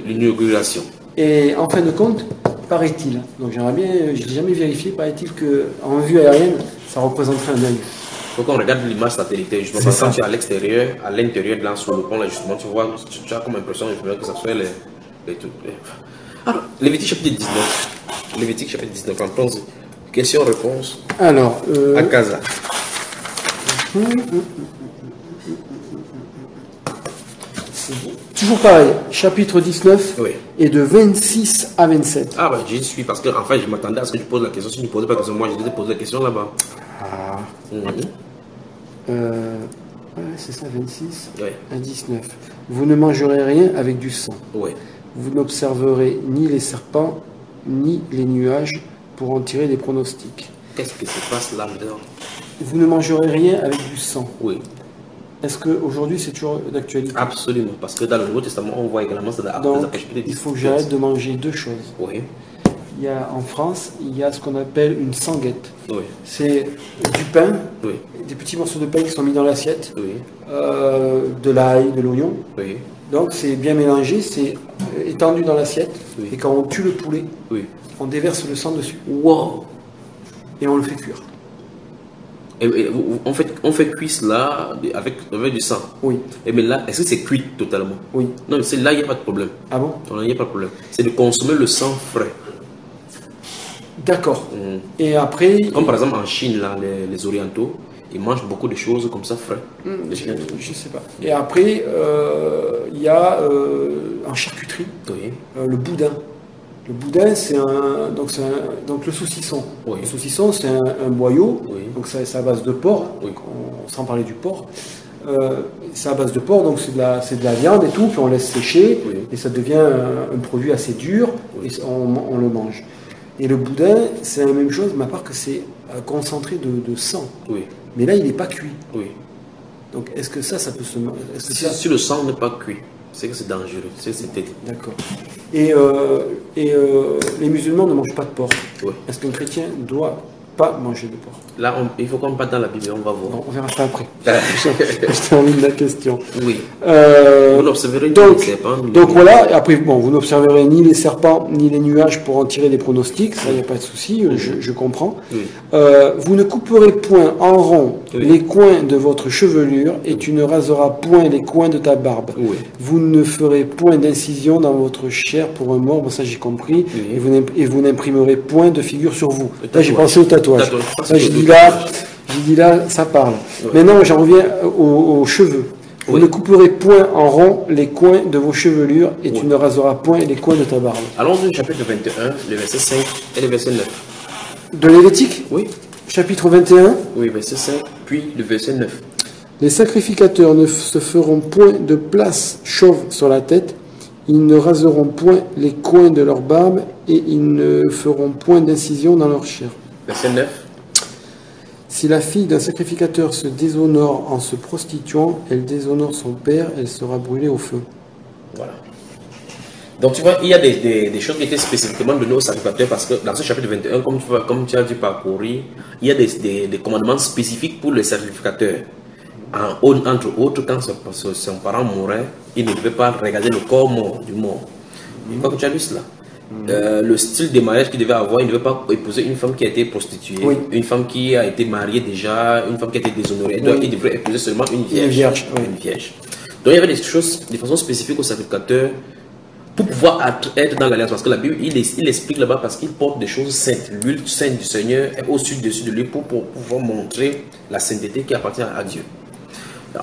l'inauguration. Et en fin de compte, paraît-il, donc j'aimerais bien, je n'ai jamais vérifié, paraît-il qu'en vue aérienne, ça représenterait un œil. Il faut qu'on regarde l'image satellitaire, justement, quand tu es à l'extérieur, à l'intérieur de là, sur le pont, là, justement, tu vois, tu as comme impression que ça soit les trucs. Alors, Lévitique chapitre 19. Lévitique chapitre 19, en pense. Question-réponse. Alors, à Casa. Toujours pareil, chapitre 19 et de 26 à 27. Ah, j'y suis parce que, enfin, je m'attendais à ce que tu poses la question. Si tu ne posais pas la question, moi, je devais poser la question là-bas. C'est ça, 26 à 19. Vous ne mangerez rien avec du sang. Vous n'observerez ni les serpents, ni les nuages pour en tirer des pronostics. Qu'est-ce qui se passe là-dedans? vous ne mangerez rien avec du sang. Oui. Est-ce qu'aujourd'hui c'est toujours d'actualité? Absolument, parce que dans le Nouveau Testament, on voit également ça. Donc, il faut que j'arrête de manger deux choses. Oui. En France, il y a ce qu'on appelle une sanguette. Oui. C'est du pain, oui. des petits morceaux de pain qui sont mis dans l'assiette, oui. De l'ail, de l'oignon. Oui. Donc c'est bien mélangé, c'est étendu dans l'assiette. Oui. Et quand on tue le poulet, oui. on déverse le sang dessus. Wow. Et on le fait cuire. Et on fait cuire cela avec du sang. Oui. Mais là, est-ce que c'est cuit totalement? Oui. Non, mais là, il n'y a pas de problème. Ah bon? Non, il n'y a pas de problème. C'est de consommer le sang frais. D'accord. Et après... Comme par exemple en Chine, là, les Orientaux, ils mangent beaucoup de choses comme ça frais. Je ne sais pas. Et après, il y a en charcuterie, oui. Le boudin. Le boudin, c'est donc le saucisson. Oui. Le saucisson, c'est un boyau, oui. donc c'est à base de porc, oui. Sans parler du porc. C'est à base de porc, donc c'est de la viande et tout, puis on laisse sécher, oui. et ça devient un produit assez dur, oui. Et on le mange. Et le boudin, c'est la même chose, mais à part que c'est concentré de sang. Oui. Mais là, il n'est pas cuit. Oui. Donc, est-ce que ça peut se... Si le sang n'est pas cuit, c'est que c'est dangereux, c'est D'accord. Et les musulmans ne mangent pas de porc. Oui. Est-ce qu'un chrétien doit pas manger de porc? Là, il faut qu'on parte dans la Bible, on va voir. Non, on verra ça après. Je termine la question. Oui. Vous n'observerez ni les serpents. Donc voilà, après, bon, vous n'observerez ni les serpents, ni les nuages pour en tirer des pronostics, ça, il n'y a pas de souci, je comprends. Oui. Vous ne couperez point en rond les coins de votre chevelure, et tu ne raseras point les coins de ta barbe. Oui. Vous ne ferez point d'incision dans votre chair pour un mort, bon, ça j'ai compris, oui. et vous n'imprimerez point de figure sur vous. Là, j'ai pensé au tatouage. Là, j'ai dit là, ça parle. Oui. Maintenant, j'en reviens aux cheveux. Vous ne couperez point en rond les coins de vos chevelures, et tu ne raseras point les coins de ta barbe. Allons au chapitre 21, le verset 5 et le verset 9. De Lévitique? Oui. Chapitre 21? Oui, verset 5, puis le verset 9. Les sacrificateurs ne se feront point de place chauve sur la tête, ils ne raseront point les coins de leur barbe, et ils ne feront point d'incision dans leur chair. Verset 9. Si la fille d'un sacrificateur se déshonore en se prostituant, elle déshonore son père, elle sera brûlée au feu. Voilà. Donc tu vois, il y a des choses qui étaient spécifiquement données aux sacrificateurs, parce que dans ce chapitre 21, comme tu as dû parcourir, il y a des commandements spécifiques pour les sacrificateurs. Entre autres, quand son parent mourait, il ne devait pas regarder le corps mort du mort. Je crois que tu as lu cela. Le style de mariage qu'il devait avoir, il ne devait pas épouser une femme qui a été prostituée, une femme qui a été mariée déjà, une femme qui a été déshonorée. Donc il devrait épouser seulement une vierge. Une vierge. Donc il y avait des choses de façon spécifique aux sacrificateurs pour pouvoir être dans l'alliance. Parce que la Bible, il explique là-bas, parce qu'il porte des choses saintes. L'huile sainte du Seigneur est au-dessus de lui pour pouvoir montrer la sainteté qui appartient à Dieu.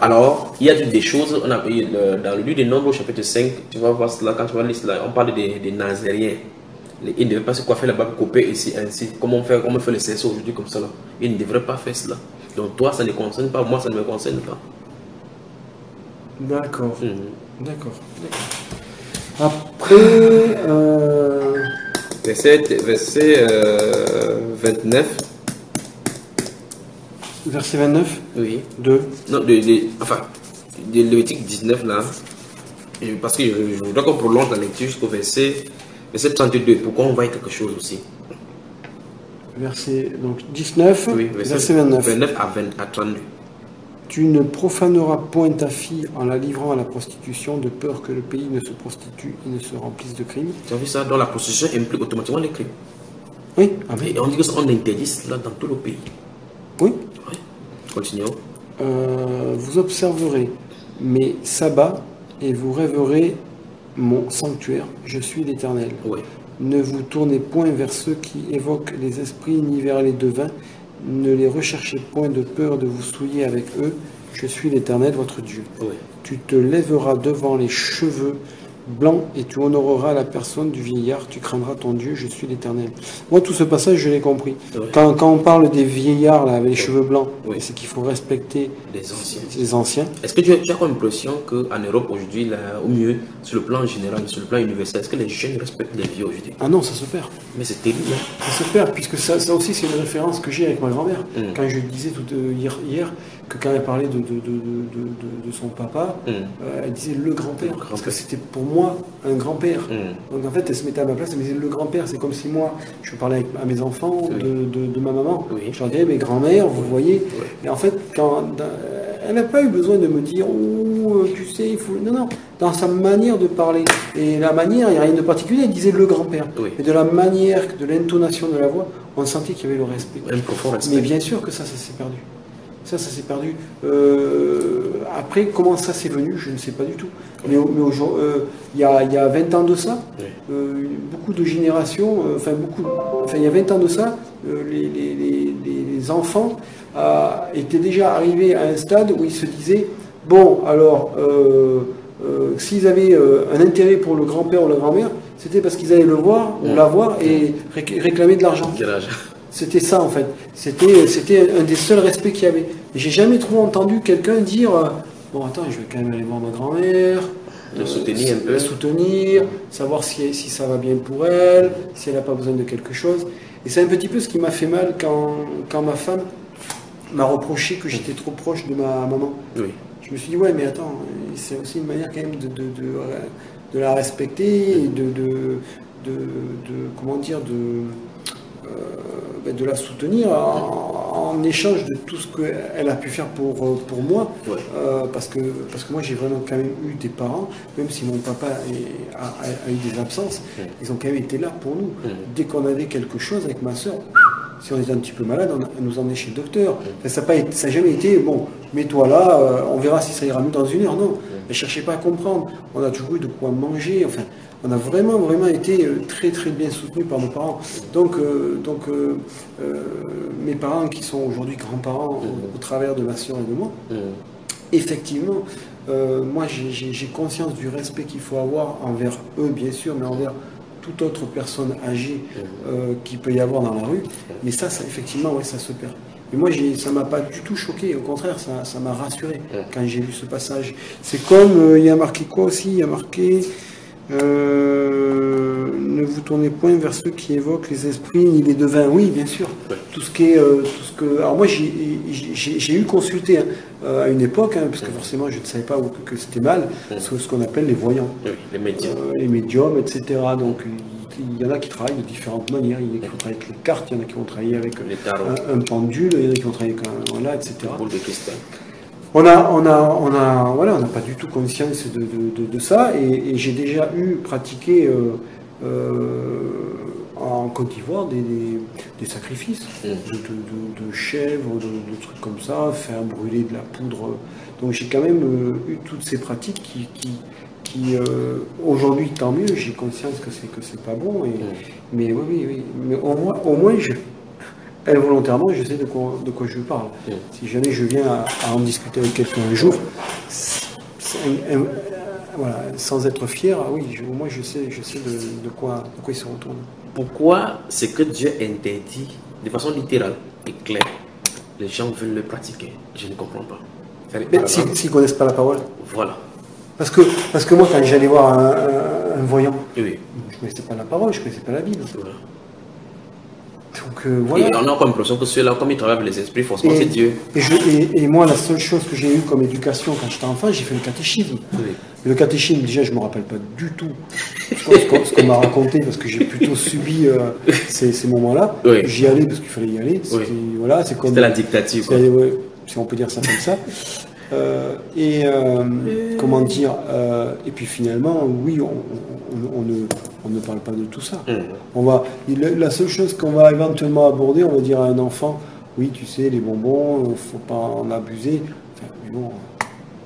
Alors, il y a des choses, dans le livre des Nombres, au chapitre 5, tu vas voir cela, quand tu vas lire cela, on parle des Nazériens. Ils ne devaient pas se coiffer la barbe coupée ici, ainsi, comme on fait les cerceaux aujourd'hui, comme ça. Là. Ils ne devraient pas faire cela. Donc, toi, ça ne concerne pas, moi, ça ne me concerne pas. D'accord. D'accord. Après, verset 29. Verset 29. Oui. Non, de Lévitique 19 là. Parce que je voudrais qu'on prolonge la lecture jusqu'au verset 32. Pourquoi on voit quelque chose aussi. Verset donc 19. Oui, verset 29. 29 à 32. Tu ne profaneras point ta fille en la livrant à la prostitution, de peur que le pays ne se prostitue et ne se remplisse de crimes. Tu as vu ça? Dans la prostitution implique automatiquement les crimes. Oui. Et on dit qu'on interdit cela dans tout le pays. Oui. Continuons. Vous observerez mes sabbats et vous rêverez mon sanctuaire. Je suis l'Éternel. Oui. Ne vous tournez point vers ceux qui évoquent les esprits, ni vers les devins. Ne les recherchez point de peur de vous souiller avec eux. Je suis l'Éternel, votre Dieu. Oui. Tu te lèveras devant les cheveux blanc et tu honoreras la personne du vieillard, tu craindras ton Dieu, je suis l'Éternel. Moi, tout ce passage, je l'ai compris. Oui. Quand on parle des vieillards là, avec les cheveux blancs, oui. C'est qu'il faut respecter les anciens. Est-ce que tu as l'impression qu'en Europe aujourd'hui, au mieux, sur le plan général, sur le plan universel, est-ce que les jeunes respectent les vieux aujourd'hui? Ah non, ça se perd. Mais c'est terrible. Hein? Ça se perd, puisque ça aussi, c'est une référence que j'ai avec ma grand-mère. Quand je disais hier que quand elle parlait de son papa, elle disait le grand-père. Parce que c'était pour moi un grand-père. Donc en fait, elle se mettait à ma place, elle me disait le grand-père. C'est comme si moi, je parlais à mes enfants de ma maman. Oui. Je leur disais, mes grands-mères, vous voyez. Oui. Et en fait, elle n'a pas eu besoin de me dire, oh, tu sais, il faut. Non, non. Dans sa manière de parler. Et la manière, il n'y a rien de particulier, elle disait le grand-père. Oui. Et de la manière, de l'intonation de la voix, on sentait qu'il y avait le respect. Mais bien sûr que ça s'est perdu. Ça s'est perdu. Après, comment ça s'est venu, je ne sais pas du tout. Mais aujourd'hui, il y a 20 ans de ça, beaucoup de générations, il y a 20 ans de ça, les enfants étaient déjà arrivés à un stade où ils se disaient, bon, alors, s'ils avaient un intérêt pour le grand-père ou la grand-mère, c'était parce qu'ils allaient le voir ou la voir et réclamer de l'argent. C'était ça en fait. C'était un des seuls respects qu'il y avait. J'ai jamais trop entendu quelqu'un dire bon attends, je vais quand même aller voir ma grand-mère, soutenir un peu, savoir si ça va bien pour elle, si elle n'a pas besoin de quelque chose. Et c'est un petit peu ce qui m'a fait mal quand ma femme m'a reproché que j'étais trop proche de ma maman. Oui. Je me suis dit ouais mais attends, c'est aussi une manière quand même de la respecter et comment dire de la soutenir en échange de tout ce qu'elle a pu faire pour moi. Ouais. Parce que moi j'ai vraiment quand même eu des parents, même si mon papa a eu des absences, ils ont quand même été là pour nous. Dès qu'on avait quelque chose avec ma soeur, si on était un petit peu malade, on nous emmenait chez le docteur. Ça n'a jamais été, bon, mets-toi là, on verra si ça ira mieux dans une heure. Non, ne cherchez pas à comprendre. On a toujours eu de quoi manger, enfin. On a vraiment été très très bien soutenus par nos parents. Donc mes parents qui sont aujourd'hui grands-parents au travers de ma soeur et de moi, effectivement, moi j'ai conscience du respect qu'il faut avoir envers eux bien sûr, mais envers toute autre personne âgée qu'il peut y avoir dans la rue. Mais ça effectivement, ouais, ça se perd. Et moi, ça ne m'a pas du tout choqué, au contraire, ça m'a rassuré quand j'ai vu ce passage. C'est comme, il y a marqué quoi aussi? Il y a marqué... ne vous tournez point vers ceux qui évoquent les esprits ni les devins. Oui, bien sûr. Ouais. Tout ce que. Alors moi, j'ai eu consulté à une époque, parce que forcément, je ne savais pas que c'était mal, ce qu'on appelle les voyants, les médiums, les médiums, etc. Donc il y en a qui travaillent de différentes manières. Il y en a qui vont travailler avec les cartes, il y en a qui vont travailler avec un pendule, il y en a qui vont travailler avec etc. Boule de cristal. On n'a pas du tout conscience de ça et j'ai déjà pratiqué en Côte d'Ivoire des sacrifices de chèvres, de trucs comme ça, faire brûler de la poudre. Donc j'ai quand même eu toutes ces pratiques qui aujourd'hui tant mieux, j'ai conscience que c'est pas bon. Mais oui, mais au moins involontairement, je sais de quoi je parle. Si jamais je viens à en discuter avec quelqu'un un jour, voilà, sans être fier, oui, au moins je sais de quoi il se retourne. Pourquoi ce que Dieu interdit, de façon littérale et claire, les gens veulent le pratiquer? Je ne comprends pas. S'ils ne connaissent pas la parole. Voilà. Parce que moi, quand j'allais voir un voyant, je ne connaissais pas la parole, je ne connaissais pas la Bible. Voilà. Donc, voilà. Et on a comme l'impression que ceux-là, comme ils travaillent avec les esprits, forcément c'est Dieu. Et moi, la seule chose que j'ai eue comme éducation quand j'étais enfant, j'ai fait le catéchisme. Et le catéchisme, déjà, je ne me rappelle pas du tout ce qu'on m'a raconté, parce que j'ai plutôt subi ces moments-là. Oui. J'y allais parce qu'il fallait y aller. C'était la dictature. Si on peut dire ça comme ça. Comment dire et puis finalement, oui, on ne parle pas de tout ça. La seule chose qu'on va éventuellement aborder, on va dire à un enfant, oui, tu sais, les bonbons, il ne faut pas en abuser. Enfin, mais bon,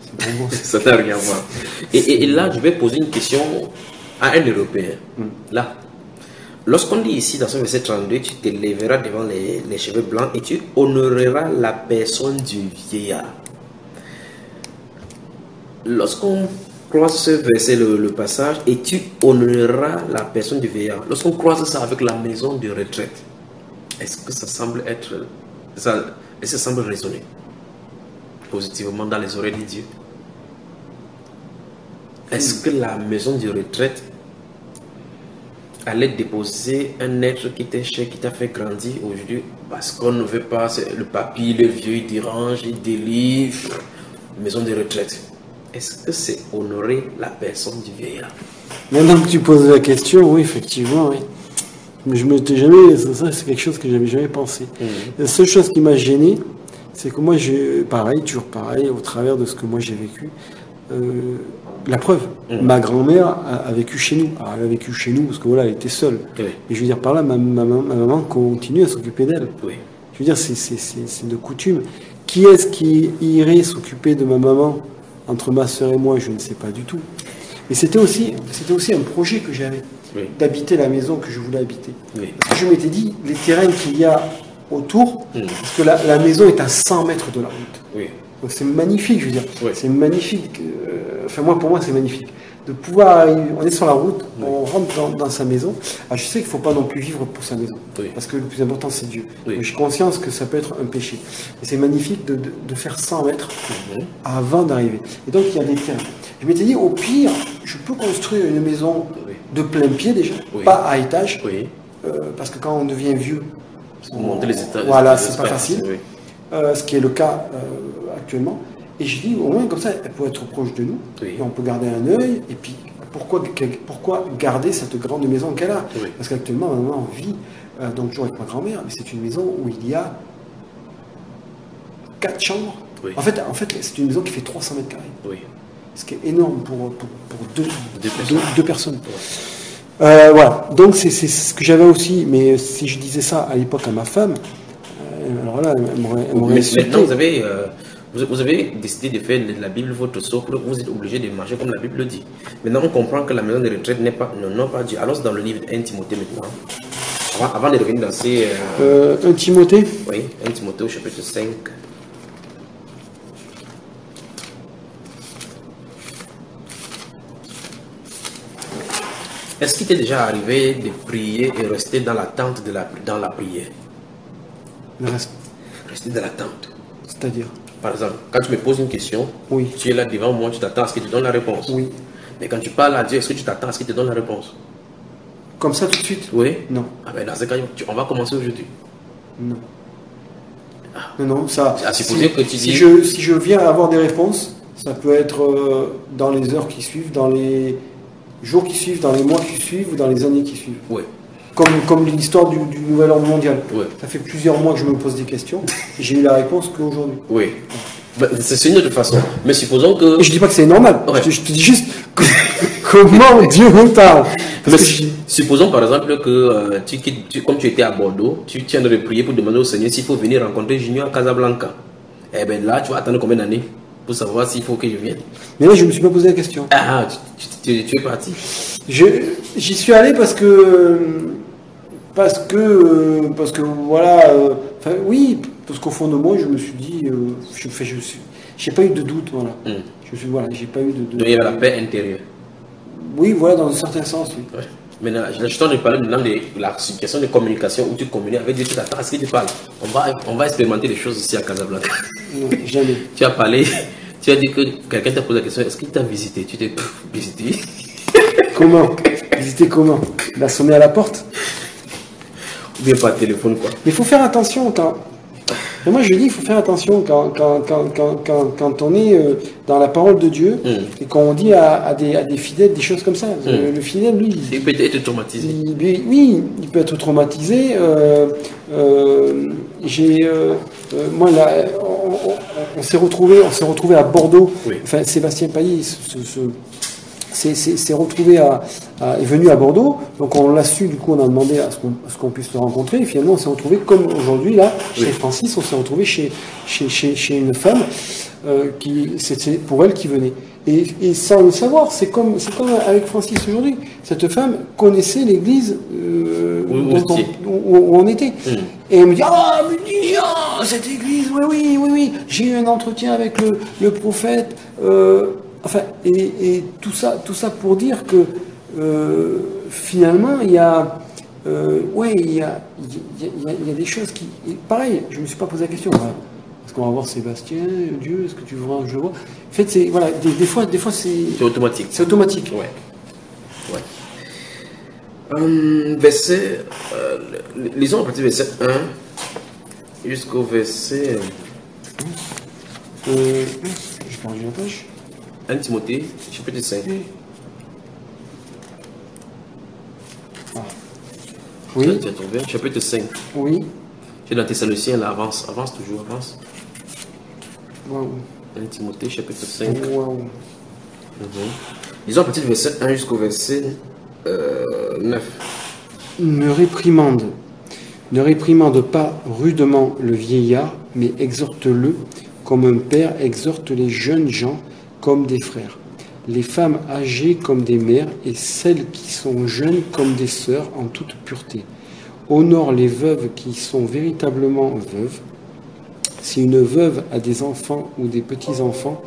c'est bonbons. Ça n'a rien à voir. Et là, je vais poser une question à un Européen. Là, lorsqu'on dit ici dans ce verset 32, tu te lèveras devant les cheveux blancs et tu honoreras la personne du vieillard. Lorsqu'on croise ce verset, le passage, et tu honoreras la personne du vieillard. Lorsqu'on croise ça avec la maison de retraite, est-ce que ça semble être... est-ce que ça semble résonner positivement dans les oreilles de Dieu? Est-ce que la maison de retraite allait déposer un être qui t'est cher, qui t'a fait grandir aujourd'hui, parce qu'on ne veut pas le papier, le vieux, il dérange, il délivre, maison de retraite? Est-ce que c'est honorer la personne du vieillard? Maintenant que tu poses la question, oui, effectivement, oui. Mais je m'étais jamais, ça c'est quelque chose que j'avais jamais pensé. La seule chose qui m'a gêné, c'est que moi, toujours pareil, au travers de ce que moi j'ai vécu, la preuve, ma grand-mère a vécu chez nous. Alors, elle a vécu chez nous parce que voilà, elle était seule. Oui. Et je veux dire, par là, ma maman continue à s'occuper d'elle. Oui. Je veux dire, c'est de coutume. Qui est-ce qui irait s'occuper de ma maman entre ma soeur et moi? Je ne sais pas du tout. Et c'était aussi un projet que j'avais, d'habiter la maison que je voulais habiter. Oui. Parce que je m'étais dit, les terrains qu'il y a autour, parce que la maison est à 100 mètres de la route. Oui. Donc c'est magnifique, je veux dire. Oui. C'est magnifique. Enfin, pour moi, c'est magnifique. De pouvoir, on est sur la route, on rentre dans sa maison. Alors, je sais qu'il ne faut pas non plus vivre pour sa maison. Oui. Parce que le plus important, c'est Dieu. Oui. J'ai conscience que ça peut être un péché. Et c'est magnifique de faire 100 mètres avant d'arriver. Et donc, il y a des terrains. Je m'étais dit, au pire, je peux construire une maison de plein pied déjà, pas à étage. Oui. Parce que quand on devient vieux, monter les étages. Voilà, c'est pas facile. Oui. Ce qui est le cas actuellement. Et je dis, au moins, comme ça, elle peut être proche de nous. Oui. Et on peut garder un œil. Et puis, pourquoi garder cette grande maison qu'elle a? Oui. Parce qu'actuellement, ma maman vit donc toujours avec ma grand-mère, mais c'est une maison où il y a 4 chambres. Oui. En fait c'est une maison qui fait 300 mètres carrés. Oui. Ce qui est énorme pour deux personnes. Ouais. Voilà. Donc, c'est ce que j'avais aussi. Mais si je disais ça à l'époque à ma femme, alors là, elle m'aurait insulté. Maintenant, vous avez décidé de faire de la Bible votre socle, vous êtes obligé de marcher comme la Bible le dit. Maintenant, on comprend que la maison de retraite n'est pas, non pas Dieu. Alors, dans le livre de 1 Timothée maintenant, avant de revenir dans ces... 1 Timothée. Oui, 1 Timothée au chapitre 5. Est-ce qu'il t'est déjà arrivé de prier et rester dans l'attente dans la prière? Rester dans l'attente. C'est-à-dire? Par exemple, quand tu me poses une question, oui. Tu es là devant moi, tu t'attends à ce qu'il te donne la réponse. Oui. Mais quand tu parles à Dieu, est-ce que tu t'attends à ce qu'il te donne la réponse? Comme ça tout de suite? Oui. Non. Ah ben dans ce cas, on va commencer aujourd'hui. Non. Non, ça... À supposer que tu dis... Si je viens avoir des réponses, ça peut être dans les heures qui suivent, dans les jours qui suivent, dans les mois qui suivent ou dans les années qui suivent. Oui. Comme l'histoire du nouvel ordre mondial. Oui. Ça fait plusieurs mois que je me pose des questions et j'ai eu la réponse qu'aujourd'hui. Oui. Ben, c'est une autre façon. Mais supposons que... Et je dis pas que c'est normal. Ouais. Je te dis juste comment Dieu me parle. Mais supposons par exemple que comme tu étais à Bordeaux, tu tiens de prier pour demander au Seigneur s'il faut venir rencontrer Junior à Casablanca. Eh bien là, tu vas attendre combien d'années pour savoir s'il faut que je vienne? Mais là, je ne me suis pas posé la question. Ah, tu es parti. J'y suis allé parce que voilà, oui, parce qu'au fond de moi, je me suis dit, j'ai pas eu de doute, voilà. J'ai pas eu de... Donc il y avait la paix intérieure. Oui, voilà, dans un certain sens, oui. Ouais. Maintenant, je suis en train de parler maintenant de la situation de communication où tu communiques avec Dieu, tu t'attends à ce qu'il te parle. On va expérimenter les choses ici à Casablanca. Non, jamais. Tu as parlé, tu as dit que quelqu'un t'a posé la question, est-ce qu'il t'a visité? Tu t'es visité? Comment? Visiter comment? Il a sonné à la porte? Ou bien par téléphone, quoi. Mais il faut faire attention quand... Et moi je dis, il faut faire attention quand on est dans la parole de Dieu et quand on dit à des fidèles des choses comme ça. Le fidèle, lui... Il peut être traumatisé. Oui, il peut être traumatisé. Moi, là, on s'est retrouvé à Bordeaux. Oui. Enfin, Sébastien Pailly s'est retrouvé est venu à Bordeaux, donc on l'a su, du coup on a demandé à ce qu'on puisse le rencontrer, et finalement on s'est retrouvé comme aujourd'hui là, chez Francis, on s'est retrouvé chez une femme c'était pour elle qui venait. Et sans le savoir, c'est comme avec Francis aujourd'hui, cette femme connaissait l'église où on était. Et elle me dit, cette église, oui, j'ai eu un entretien avec le prophète. enfin, et tout ça pour dire que finalement, il y a, il y a des choses qui, pareil, je me suis pas posé la question. Voilà. Est-ce qu'on va voir Sébastien, Dieu, est-ce que tu vois, je vois. En fait, c'est voilà, des fois, c'est automatique. C'est automatique. Ouais. Verset, lisons à partir du verset 1 jusqu'au verset. J'ai perdu la page. 1 Timothée, chapitre 5. Ah. Oui. Tu as trouvé, chapitre 5. Oui. Tu es dans Thessaloniciens, là, avance toujours, avance. Wow. 1 Timothée, chapitre 5. Wow. Lisons à partir du verset 1 jusqu'au verset 9. Ne réprimande pas rudement le vieillard, mais exhorte-le comme un père exhorte les jeunes gens comme des frères, les femmes âgées comme des mères et celles qui sont jeunes comme des sœurs en toute pureté. Honore les veuves qui sont véritablement veuves. Si une veuve a des enfants ou des petits-enfants,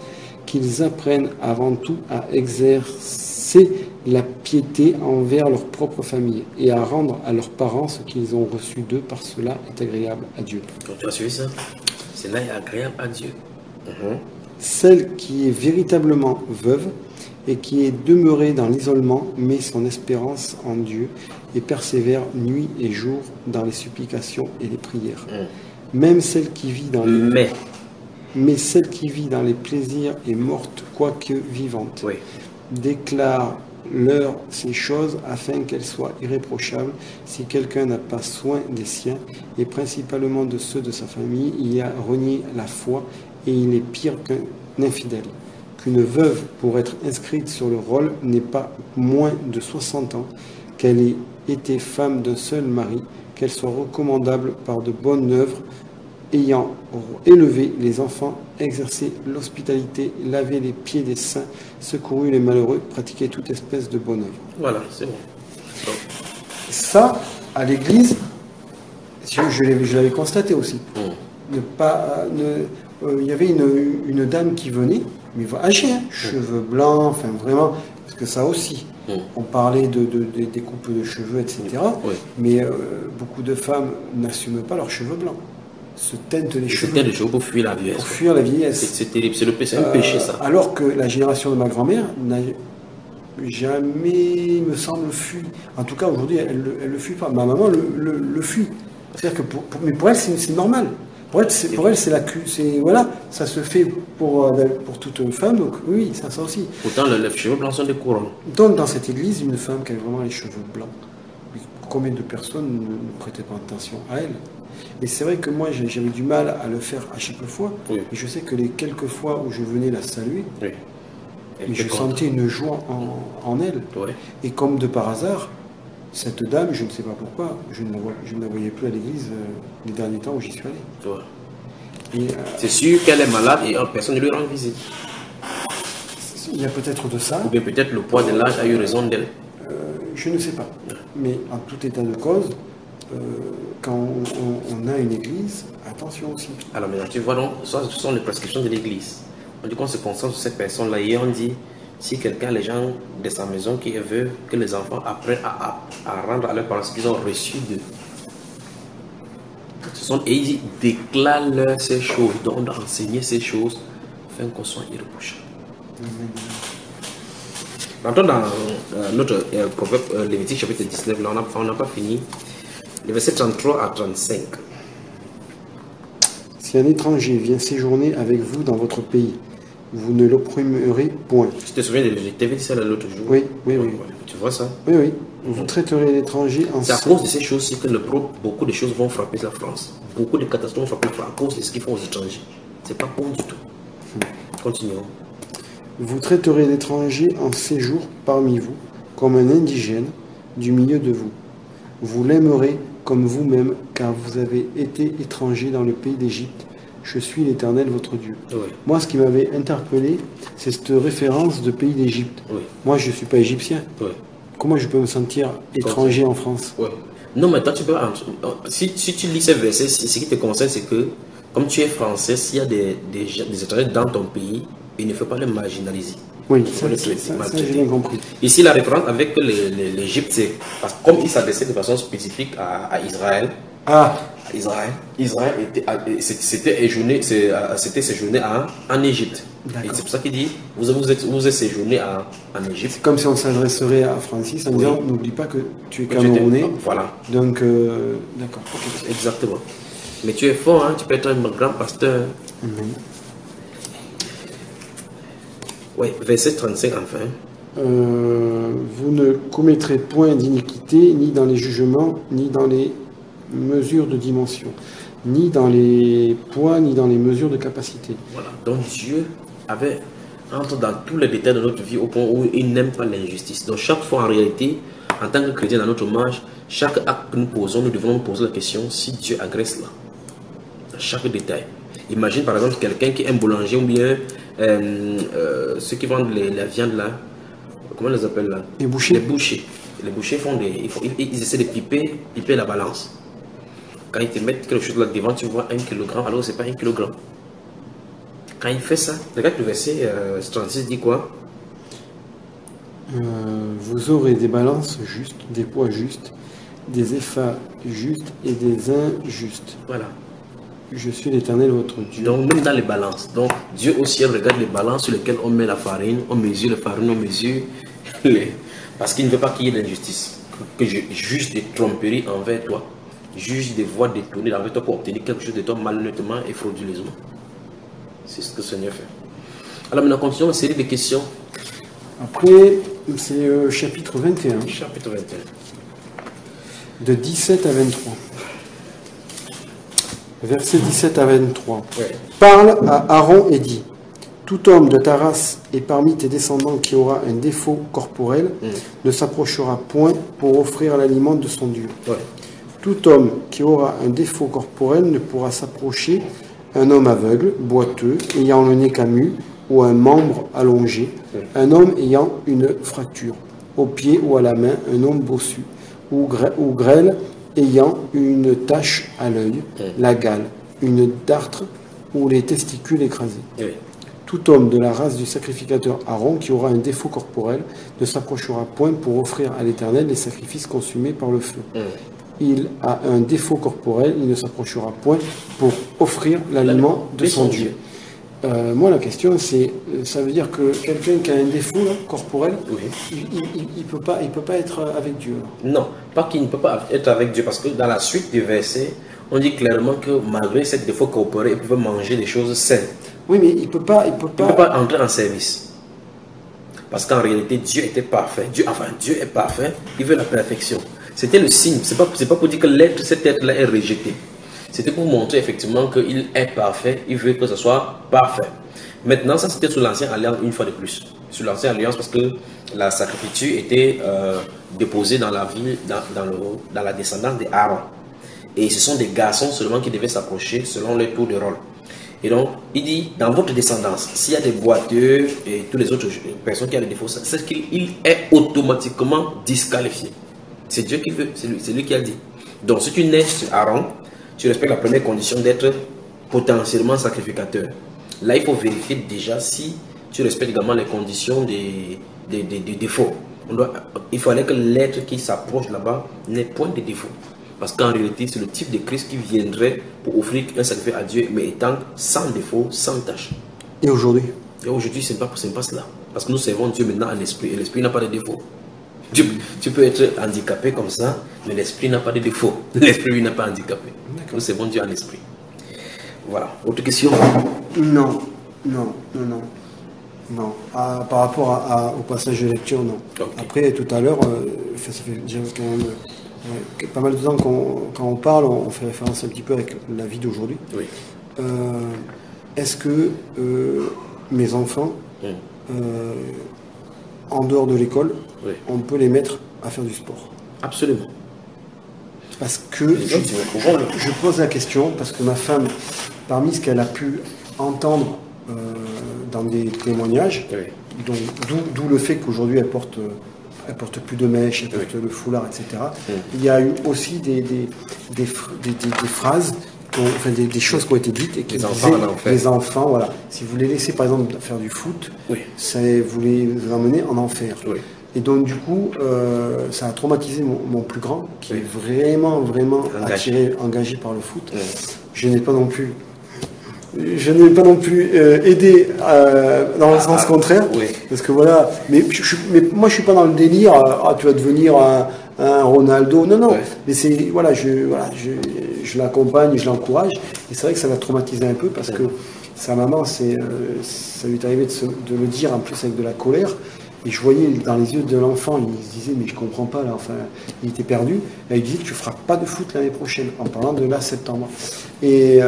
qu'ils apprennent avant tout à exercer la piété envers leur propre famille et à rendre à leurs parents ce qu'ils ont reçu d'eux, par cela est agréable à Dieu. Donc, tu as suivi ça? Cela est agréable à Dieu. Celle qui est véritablement veuve et qui est demeurée dans l'isolement met son espérance en Dieu et persévère nuit et jour dans les supplications et les prières. Même celle qui vit dans les... Mais celle qui vit dans les plaisirs est morte, quoique vivante. Oui. Déclare-leur ces choses afin qu'elles soient irréprochables. Si quelqu'un n'a pas soin des siens, et principalement de ceux de sa famille, il a renié la foi et il est pire qu'un infidèle. Qu'une veuve, pour être inscrite sur le rôle, n'ait pas moins de 60 ans, qu'elle ait été femme d'un seul mari, qu'elle soit recommandable par de bonnes œuvres, ayant élevé les enfants, exercé l'hospitalité, lavé les pieds des saints, secouru les malheureux, pratiqué toute espèce de bonne œuvre. Voilà, c'est bon. Ça, à l'église, je l'avais constaté aussi. Il y avait une dame qui venait, mais âgée, cheveux blancs, enfin vraiment, parce que ça aussi. On parlait des coupes de cheveux, etc. Mais beaucoup de femmes n'assument pas leurs cheveux blancs. Se teintent les cheveux. Se teintent les cheveux pour fuir la vieillesse. Pour fuir la vieillesse. C'est terrible, c'est un péché ça. Alors que la génération de ma grand-mère n'a jamais, me semble, fui. En tout cas, aujourd'hui, elle le fuit pas. Ma maman le fuit. C'est-à-dire que mais pour elle, c'est normal. Pour elle, c'est la cul. Voilà, ça se fait pour toute femme. Donc oui, ça aussi. Pourtant, les cheveux blancs sont des courants. Donc, dans cette église, une femme qui avait vraiment les cheveux blancs. Combien de personnes ne prêtaient pas attention à elle? Et c'est vrai que moi, j'avais du mal à le faire à chaque fois. Et je sais que les quelques fois où je venais la saluer, je sentais une joie en elle. Et comme de par hasard, cette dame, je ne sais pas pourquoi, je ne la voyais plus à l'église les derniers temps où j'y suis allé. C'est sûr qu'elle est malade et personne ne lui rend visite. Il y a peut-être de ça. Ou bien peut-être le poids de l'âge a eu raison d'elle. Je ne sais pas. Mais en tout état de cause, quand on a une église, attention aussi. Alors maintenant, tu vois donc, ce sont les prescriptions de l'église. On dit qu'on se concentre sur ces personnes-là et on dit, si quelqu'un, les gens de sa maison qui veut que les enfants apprennent à rendre à leurs parents ce qu'ils ont reçu d'eux. Et il dit, déclare-leur ces choses, donc on doit enseigner ces choses afin qu'on soit irréprochable. Rentrons dans notre proverbe Lévitique chapitre 19, là on n'a pas fini. Les versets 33 à 35. Si un étranger vient séjourner avec vous dans votre pays, vous ne l'opprimerez point. Tu te souviens, je t'avais dit ça l'autre jour. Oui. Tu vois ça? Oui. Vous traiterez l'étranger en... C'est à cause de ces choses-ci que beaucoup de choses vont frapper la France. Beaucoup de catastrophes vont frapper à cause de ce qu'ils font aux étrangers. C'est pas bon du tout. Continuons. Vous traiterez l'étranger en séjour parmi vous, comme un indigène du milieu de vous. Vous l'aimerez comme vous-même, car vous avez été étranger dans le pays d'Égypte. Je suis l'Éternel, votre Dieu. Moi, ce qui m'avait interpellé, c'est cette référence de pays d'Égypte. Moi, je ne suis pas égyptien. Comment je peux me sentir étranger en France? Non, mais toi, tu peux... Si tu lis ces versets, ce qui te concerne, c'est que, comme tu es français, s'il y a des étrangers dans ton pays, il ne faut pas les marginaliser. Oui, ça j'ai bien compris. Ici, la référence avec l'Égypte, c'est parce que comme il s'adressait de façon spécifique à Israël, Israël s'était séjourné en Égypte. Et c'est pour ça qu'il dit, vous êtes séjourné en Égypte. C'est comme si on s'adresserait à Francis en disant, n'oublie pas que tu es Camerounais. Voilà. Donc, d'accord. Okay. Exactement. Mais tu es fort, hein, tu peux être un grand pasteur. Oui, verset 35 enfin. Vous ne commettrez point d'iniquité, ni dans les jugements, ni dans les mesures de dimension, ni dans les poids, ni dans les mesures de capacité. Voilà. Donc Dieu entre dans tous les détails de notre vie au point où il n'aime pas l'injustice. Donc chaque fois en réalité, en tant que chrétien dans notre marche, chaque acte que nous posons, nous devons nous poser la question si Dieu agresse là. Dans chaque détail. Imagine par exemple quelqu'un qui est un boulanger ou bien ceux qui vendent la viande là, comment on les appelle là? Les bouchers. Les bouchers font ils essaient de piper la balance. Quand ils te mettent quelque chose là devant, tu vois 1 kg, alors c'est pas 1 kg. Quand il fait ça, regarde le verset 36 dit quoi? Vous aurez des balances justes, des poids justes, des épphas justes et des injustes. Voilà. Je suis l'Éternel votre Dieu. Donc même dans les balances, donc Dieu au ciel regarde les balances sur lesquelles on met la farine, on mesure la farine, on mesure parce qu'il ne veut pas qu'il y ait d'injustice, que je juge des tromperies envers toi, juge des voies détournées envers toi pour obtenir quelque chose de toi malhonnêtement et frauduleusement. C'est ce que le Seigneur fait. Alors maintenant continuons la série de questions. Après, c'est chapitre 21. Chapitre 21. De 17 à 23. Versets 17 à 23. Ouais. Parle à Aaron et dit: tout homme de ta race et parmi tes descendants qui aura un défaut corporel ne s'approchera point pour offrir l'aliment de son Dieu. Ouais. Tout homme qui aura un défaut corporel ne pourra s'approcher, un homme aveugle, boiteux, ayant le nez camus ou un membre allongé, un homme ayant une fracture au pied ou à la main, un homme bossu, ou grêle ayant une tache à l'œil, la gale, une dartre ou les testicules écrasés. Tout homme de la race du sacrificateur Aaron qui aura un défaut corporel ne s'approchera point pour offrir à l'Éternel les sacrifices consumés par le feu. Il a un défaut corporel, il ne s'approchera point pour offrir l'aliment de son Dieu. Moi, la question, c'est, ça veut dire que quelqu'un qui a un défaut là, corporel, il peut pas être avec Dieu. Là. Non, pas qu'il ne peut pas être avec Dieu, parce que dans la suite du verset, on dit clairement que malgré ce défaut corporel, il peut manger des choses saines. Oui, mais il peut pas entrer en service. Parce qu'en réalité, Dieu était parfait. Dieu est parfait, il veut la perfection. C'était le signe, c'est pas pour dire que cet être-là est rejeté. C'était pour montrer effectivement qu'il est parfait, il veut que ce soit parfait. Maintenant, ça c'était sous l'ancienne alliance une fois de plus. Sous l'ancienne alliance parce que la sacrificature était déposée dans la ville, dans la descendance d'Aaron. Et ce sont des garçons seulement qui devaient s'approcher selon leur tour de rôle. Et donc, il dit, dans votre descendance, s'il y a des boiteux et toutes les autres personnes qui ont des défauts, c'est qu'il est automatiquement disqualifié. C'est Dieu qui veut, c'est lui qui a dit. Donc, si tu nais sur Aaron, tu respectes la première condition d'être potentiellement sacrificateur. Là, il faut vérifier déjà si tu respectes également les conditions des défauts. Il fallait que l'être qui s'approche là-bas n'ait point de défauts. Parce qu'en réalité, c'est le type de Christ qui viendrait pour offrir un sacrifice à Dieu, mais étant sans défaut, sans tâche. Et aujourd'hui? Et aujourd'hui, ce n'est pas cela. Parce que nous servons Dieu maintenant en esprit, et l'esprit n'a pas de défaut. Tu peux être handicapé comme ça, mais l'esprit n'a pas de défaut. L'esprit, lui, n'a pas handicapé. Nous servons Dieu en esprit. Voilà. Autre question? Non. Par rapport au passage de lecture, non. Okay. Après, tout à l'heure, ça fait déjà quand même pas mal de temps quand on parle, on fait référence un petit peu avec la vie d'aujourd'hui. Oui. Est-ce que mes enfants, en dehors de l'école, on peut les mettre à faire du sport? Absolument. Parce que je pose la question, parce que ma femme, parmi ce qu'elle a pu entendre dans des témoignages, d'où le fait qu'aujourd'hui elle porte plus de mèches, elle porte le foulard, etc. Il y a eu aussi des phrases enfin, des choses qui ont été dites et qui les enfants en enfer. Les enfants, voilà. Si vous les laissez par exemple faire du foot, ça vous les emmenez en enfer. Oui. Et donc du coup, ça a traumatisé mon plus grand, qui est vraiment engagé par le foot. Oui. Je n'ai pas non plus aidé dans le sens contraire, parce que voilà. Mais moi, je suis pas dans le délire. Tu vas devenir un Ronaldo. Non. Mais c'est voilà, je l'accompagne, je l'encourage. Et c'est vrai que ça l'a traumatisé un peu parce que sa maman, ça lui est arrivé de le dire en plus avec de la colère. Et je voyais dans les yeux de l'enfant, il se disait, mais je comprends pas, là, enfin, il était perdu. Et il disait, tu feras pas de foot l'année prochaine, en parlant de là, septembre. Et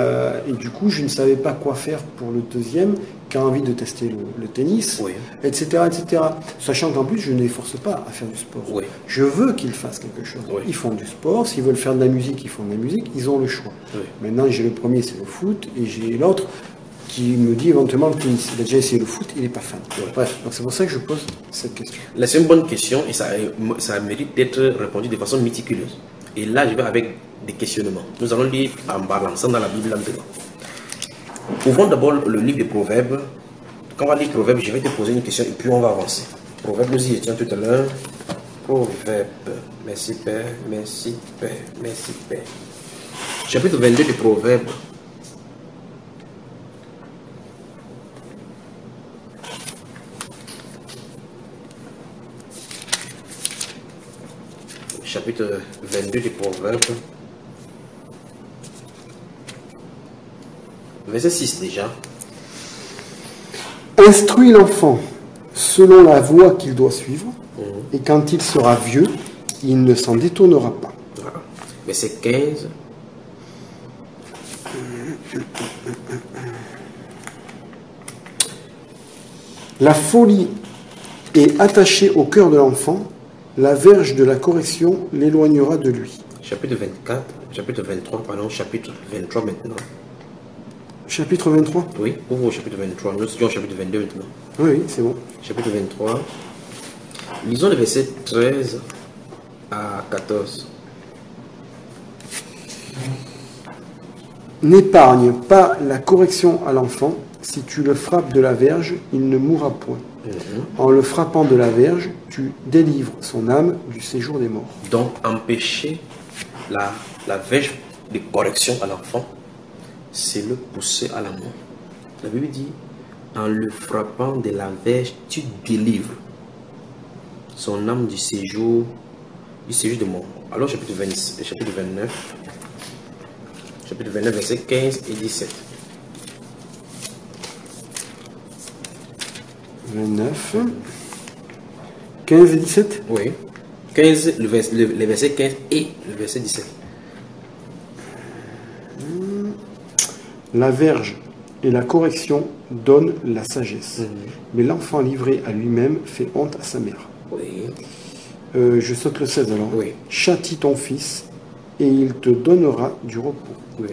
du coup, je ne savais pas quoi faire pour le deuxième, qui a envie de tester le tennis, etc., etc. Sachant qu'en plus, je ne les force pas à faire du sport. Oui. Je veux qu'ils fassent quelque chose. Oui. Ils font du sport, s'ils veulent faire de la musique, ils font de la musique, ils ont le choix. Oui. Maintenant, j'ai le premier, c'est le foot, et j'ai l'autre, qui me dit éventuellement le tennis. Il a déjà essayé le foot, il n'est pas fan. Ouais. Bref, donc c'est pour ça que je pose cette question. Là, c'est une bonne question et ça mérite d'être répondu de façon méticuleuse. Et là, je vais avec des questionnements. Nous allons lire en balançant dans la Bible maintenant. Ouvrons d'abord le livre des Proverbes. Quand on va lire Proverbes, je vais te poser une question et puis on va avancer. Proverbes, nous y étions tout à l'heure. Proverbes. Merci Père, merci Père, merci Père. Chapitre 22 des Proverbes. Chapitre 22 des Proverbes. Verset 6 déjà. Instruis l'enfant selon la voie qu'il doit suivre, et quand il sera vieux, il ne s'en détournera pas. Voilà. Verset 15. La folie est attachée au cœur de l'enfant, la verge de la correction l'éloignera de lui. Chapitre 24, chapitre 23, pardon, chapitre 23 maintenant. Chapitre 23 ? Oui, ouvre au chapitre 23. Nous sommes au chapitre 22 maintenant. Oui, c'est bon. Chapitre 23. Lisons les versets 13 à 14. N'épargne pas la correction à l'enfant. Si tu le frappes de la verge, il ne mourra point. En le frappant de la verge, tu délivres son âme du séjour des morts. Donc, empêcher la verge de correction à l'enfant, c'est le pousser à la mort. La Bible dit, en le frappant de la verge, tu délivres son âme du séjour de mort. Alors, chapitre 29, versets 15 et 17. 29, 15 et 17 ? Oui. 15, le verset 15 et le verset 17. La verge et la correction donnent la sagesse, mais l'enfant livré à lui-même fait honte à sa mère. Oui. Je saute le 16 alors. Oui. Châtie ton fils et il te donnera du repos. Oui.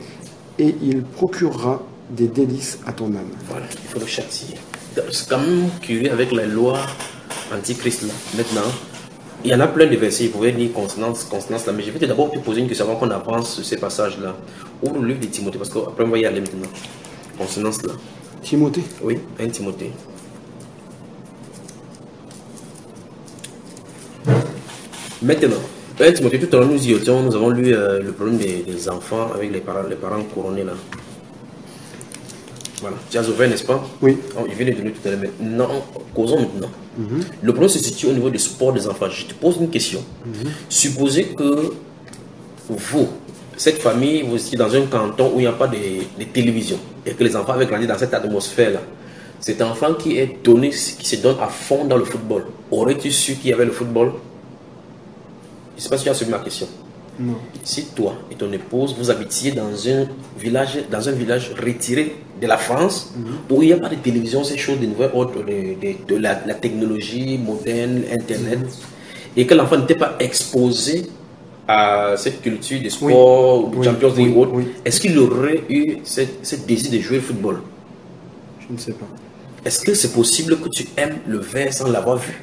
Et il procurera des délices à ton âme. Voilà, il faut le châtier. C'est quand même curieux avec la loi antichrist là. Maintenant, il y en a plein de versets, vous pouvez lire consonance là, mais je vais d'abord te poser une question avant qu'on avance sur ces passages là. Ouvre le livre de Timothée, parce qu'après on va y aller maintenant. Consonance là. Timothée ? Oui, 1 Timothée. Maintenant, 1 Timothée, tout à l'heure nous y étions, nous avons lu le problème des enfants avec les parents couronnés là. Voilà, tu as ouvert, n'est-ce pas? Oui. Je viens de donner tout à l'heure, maintenant, causons maintenant. Le problème se situe au niveau du sport des enfants. Je te pose une question. Supposez que vous, cette famille, vous étiez dans un canton où il n'y a pas de télévision et que les enfants avaient grandi dans cette atmosphère-là. Cet enfant qui se donne à fond dans le football, aurais-tu su qu'il y avait le football? Je ne sais pas si tu as suivi ma question. Non. Si toi et ton épouse, vous habitiez dans un village retiré de la France, où il n'y a pas de télévision, ces choses de nouvelles autres, de la technologie moderne, Internet, et que l'enfant n'était pas exposé à cette culture de sport, ou de Champions League ou autre, est-ce qu'il aurait eu ce désir de jouer au football? Je ne sais pas. Est-ce que c'est possible que tu aimes le verre sans l'avoir vu?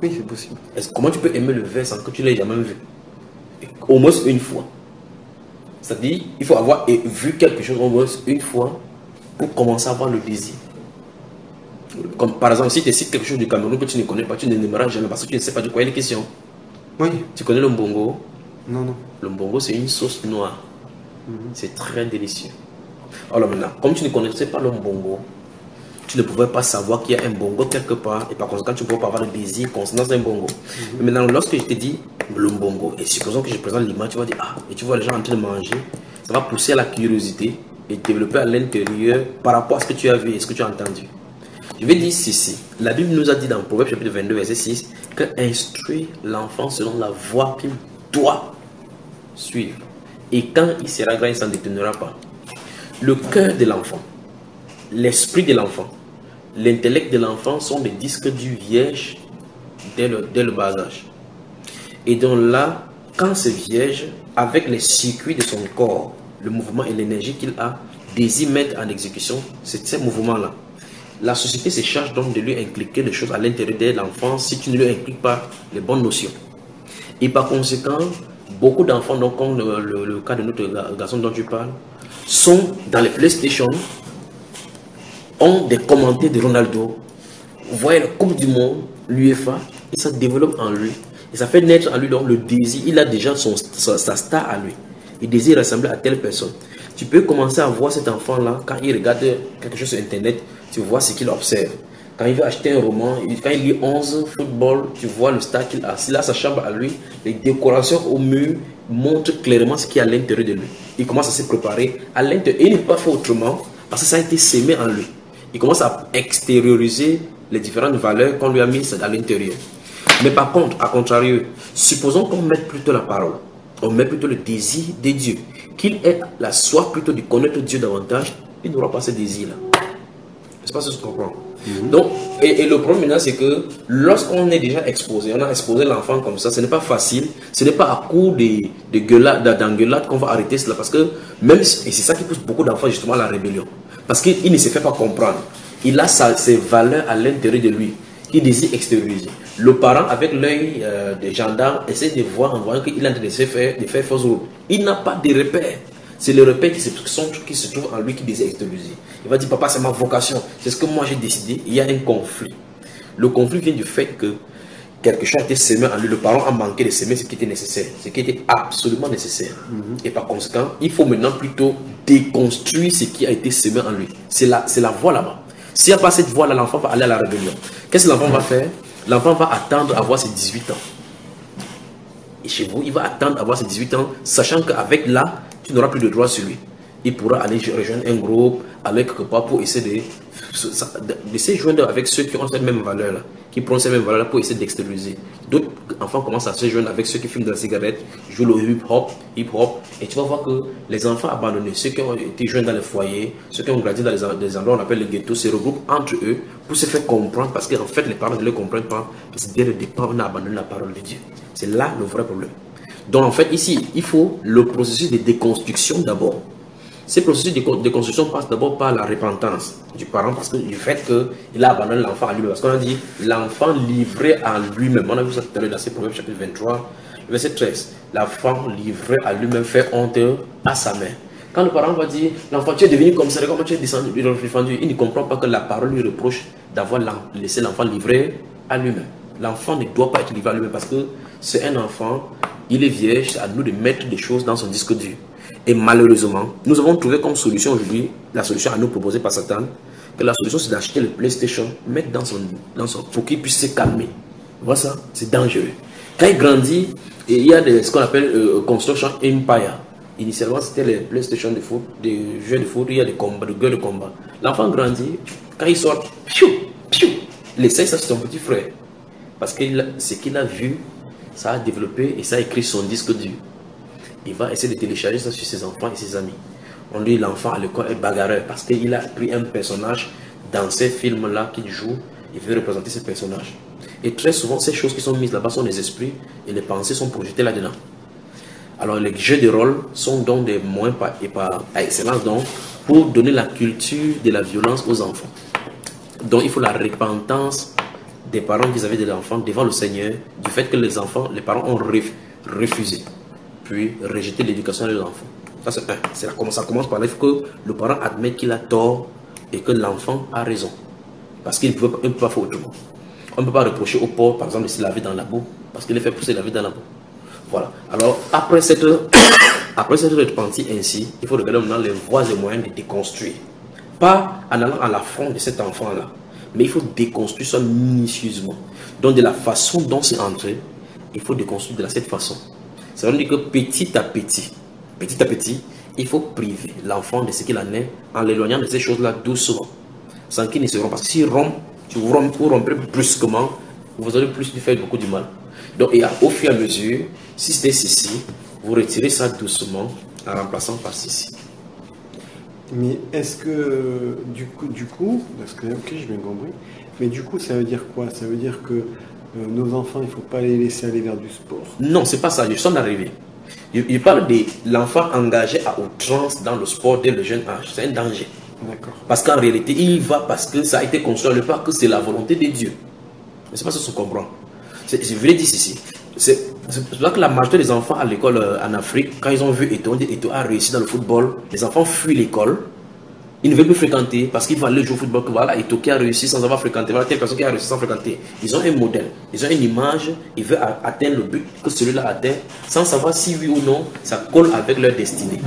Oui, c'est possible. Comment tu peux aimer le verre sans que tu l'aies jamais vu? Au moins une fois. C'est-à-dire, il faut avoir vu quelque chose au moins une fois pour commencer à avoir le désir. Comme par exemple, si tu cites quelque chose du Cameroun que tu ne connais pas, tu ne l'aimeras jamais parce que tu ne sais pas de quoi il est question. Oui. Tu connais le mbongo? Non, non. Le mbongo, c'est une sauce noire. C'est très délicieux. Alors maintenant, comme tu ne connaissais pas le mbongo, tu ne pouvais pas savoir qu'il y a un bongo quelque part et par conséquent, tu ne pouvais pas avoir le désir concernant un bongo. Mais maintenant, lorsque je te dis le mbongo, et supposons que je présente l'image, tu vas dire, ah, et tu vois les gens en train de manger, ça va pousser à la curiosité et développer à l'intérieur par rapport à ce que tu as vu et ce que tu as entendu. Je vais dire ceci. La Bible nous a dit dans Proverbe chapitre 22, verset 6, que instruire l'enfant selon la voie qu'il doit suivre. Et quand il sera grand, il ne s'en détournera pas. Le cœur de l'enfant, l'esprit de l'enfant, l'intellect de l'enfant sont des disques durs vierges dès le bas âge. Et donc là, quand c'est vierge, avec les circuits de son corps, le mouvement et l'énergie qu'il a, désire mettre en exécution ces mouvements-là. La société se charge donc de lui inculquer des choses à l'intérieur de l'enfant si tu ne lui inculques pas les bonnes notions. Et par conséquent, beaucoup d'enfants, donc comme le cas de notre garçon dont tu parles, sont dans les PlayStation, ont des commentaires de Ronaldo, voient la Coupe du Monde, l'UEFA, et ça développe en lui. Et ça fait naître en lui donc le désir. Il a déjà sa star à lui. Il désire ressembler à telle personne. Tu peux commencer à voir cet enfant-là, quand il regarde quelque chose sur Internet, tu vois ce qu'il observe. Quand il veut acheter un roman, quand il lit 11 football, tu vois le star qu'il a. S'il a sa chambre à lui, les décorations au mur montrent clairement ce qu'il y a à l'intérieur de lui. Il commence à se préparer à l'intérieur. Et il n'est pas fait autrement parce que ça a été sémé en lui. Il commence à extérioriser les différentes valeurs qu'on lui a mises à l'intérieur. Mais par contre, à contrario, supposons qu'on mette plutôt la parole, on met plutôt le désir de Dieu, qu'il ait la soif plutôt de connaître Dieu davantage, il n'aura pas ce désir-là. Je ne sais pas si tu comprends. Donc, et le problème maintenant, c'est que lorsqu'on est déjà exposé, on a exposé l'enfant comme ça, ce n'est pas facile, ce n'est pas à coup d'engueulade qu'on va arrêter cela, parce que même, et c'est ça qui pousse beaucoup d'enfants justement à la rébellion, parce qu'il ne se fait pas comprendre. Il a ses valeurs à l'intérieur de lui, qu'il désire extérioriser. Le parent, avec l'œil des gendarmes, essaie de voir en voyant qu'il est en train de faire fausse route. Il n'a pas de repères. C'est le repère qui se trouve en lui qui désire extérioriser. Il va dire, papa, c'est ma vocation, c'est ce que moi j'ai décidé. Il y a un conflit. Le conflit vient du fait que quelque chose a été semé en lui. Le parent a manqué de semer ce qui était nécessaire, ce qui était absolument nécessaire. Et par conséquent, il faut maintenant plutôt déconstruire ce qui a été semé en lui. C'est la voie là-bas. S'il n'y a pas cette voie-là, l'enfant va aller à la rébellion. Qu'est-ce que l'enfant va faire? L'enfant va attendre à avoir ses 18 ans. Et chez vous, il va attendre à avoir ses 18 ans, sachant qu'avec là, tu n'auras plus de droit sur lui. Il pourra aller rejoindre un groupe, aller quelque part pour essayer de se joindre avec ceux qui ont cette même valeur-là, qui prennent ces mêmes valeurs-là pour essayer d'extérioriser. D'autres enfants commencent à se joindre avec ceux qui fument de la cigarette, jouent le hip-hop, et tu vas voir que les enfants abandonnés, ceux qui ont été jeunes dans les foyers, ceux qui ont grandi dans des endroits qu'on appelle les ghettos, se regroupent entre eux pour se faire comprendre, parce qu'en fait les parents ne le comprennent pas, parce que dès le départ on a abandonné la parole de Dieu. C'est là le vrai problème. Donc en fait ici, il faut le processus de déconstruction d'abord. Ces processus de déconstruction passent d'abord par la repentance du parent, parce que du fait qu'il a abandonné l'enfant à lui-même. Parce qu'on a dit l'enfant livré à lui-même. On a vu ça tout à l'heure dans ces Proverbes chapitre 23, verset 13. L'enfant livré à lui-même fait honte à sa mère. Quand le parent va dire, l'enfant, tu es devenu comme ça, comment tu es descendu, il ne comprend pas que la parole lui reproche d'avoir laissé l'enfant livré à lui-même. L'enfant ne doit pas être livré à lui-même parce que c'est un enfant, il est vierge, c'est à nous de mettre des choses dans son disque dur. Et malheureusement, nous avons trouvé comme solution aujourd'hui, la solution à nous proposer par Satan, que la solution c'est d'acheter le PlayStation, mettre dans son pour qu'il puisse se calmer. Voilà ça, c'est dangereux. Quand il grandit, il y a ce qu'on appelle Construction Empire. Initialement, c'était les PlayStation de foot, des jeux de foot, il y a des combats, des gueules de combat. L'enfant grandit, quand il sort, il essaye ça sur son petit frère. Parce que ce qu'il a vu, ça a développé et ça a écrit son disque dur. Il va essayer de télécharger ça sur ses enfants et ses amis. On dit l'enfant à l'école est bagarreur parce qu'il a pris un personnage dans ces films-là qu'il joue, il veut représenter ce personnage. Et très souvent, ces choses qui sont mises là-bas sont les esprits et les pensées sont projetées là-dedans. Alors les jeux de rôle sont donc des moyens par excellence donc, pour donner la culture de la violence aux enfants. Donc il faut la repentance des parents qui avaient des enfants devant le Seigneur du fait que les parents ont refusé, puis rejeté l'éducation de leurs enfants. Ça, c'est un. Ça commence par là. Il faut que le parent admette qu'il a tort et que l'enfant a raison. Parce qu'il ne peut pas faire autrement. On ne peut pas reprocher au porc, par exemple, de se laver dans la boue, parce qu'il est fait pousser la vie dans la boue. Voilà. Alors, après cette repenti ainsi, il faut regarder maintenant les voies et moyens de déconstruire. Pas en allant à la fond de cet enfant-là, mais il faut déconstruire ça minutieusement. Donc, de la façon dont c'est entré, il faut déconstruire de cette façon. Ça veut dire que petit à petit, il faut priver l'enfant de ce qu'il en est en l'éloignant de ces choses-là doucement, sans qu'il ne se rompe. Parce que si vous rompez brusquement, vous allez plus lui faire beaucoup du mal. Donc, au fur et à mesure, si c'était ceci, vous retirez ça doucement en remplaçant par ceci. Mais est-ce que, du coup, parce que, ok, j'ai bien compris, mais du coup, ça veut dire quoi? Ça veut dire que nos enfants, il ne faut pas les laisser aller vers du sport? Non, c'est pas ça, je suis arrivé. Il parle de l'enfant engagé à outrance dans le sport dès le jeune âge. C'est un danger. D'accord. Parce qu'en réalité, il va parce que ça a été construit, le pas que c'est la volonté de Dieu. Mais c'est pas ça que se comprend. Je voulais dire ceci. C'est pour ça que la majorité des enfants à l'école en Afrique, quand ils ont vu Eto'o a réussi dans le football, les enfants fuient l'école. Ils ne veulent plus fréquenter parce qu'ils vont aller jouer au football. Que voilà, Eto'o qui a réussi sans avoir fréquenté. Voilà, telle personne qui a réussi sans fréquenter. Ils ont un modèle, ils ont une image, ils veulent atteindre le but que celui-là atteint, sans savoir si oui ou non ça colle avec leur destinée.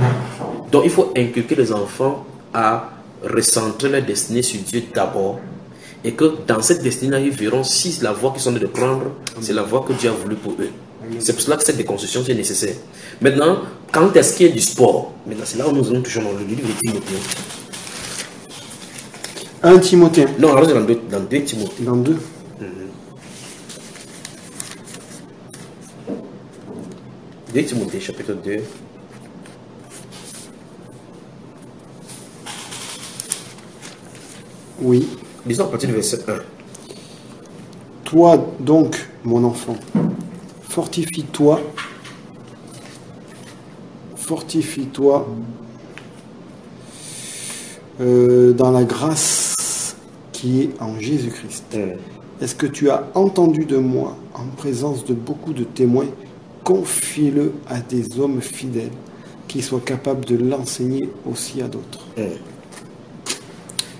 Donc il faut inculquer les enfants à recentrer leur destinée sur Dieu d'abord. Et que dans cette destinée, ils verront si la voie qu'ils sont en train de prendre, c'est la voie que Dieu a voulu pour eux. C'est pour cela que cette déconstruction est nécessaire. Maintenant, quand est-ce qu'il y a du sport? Maintenant, c'est là où nous allons toujours dans le livre de Timothée. 1 Timothée. Non, alors dans 2 Timothée. Dans 2. Timothée, chapitre 2. Oui. Lisons à partir du verset 1. Toi donc, mon enfant, fortifie-toi dans la grâce qui est en Jésus-Christ. Est-ce que tu as entendu de moi en présence de beaucoup de témoins? Confie-le à des hommes fidèles qui soient capables de l'enseigner aussi à d'autres.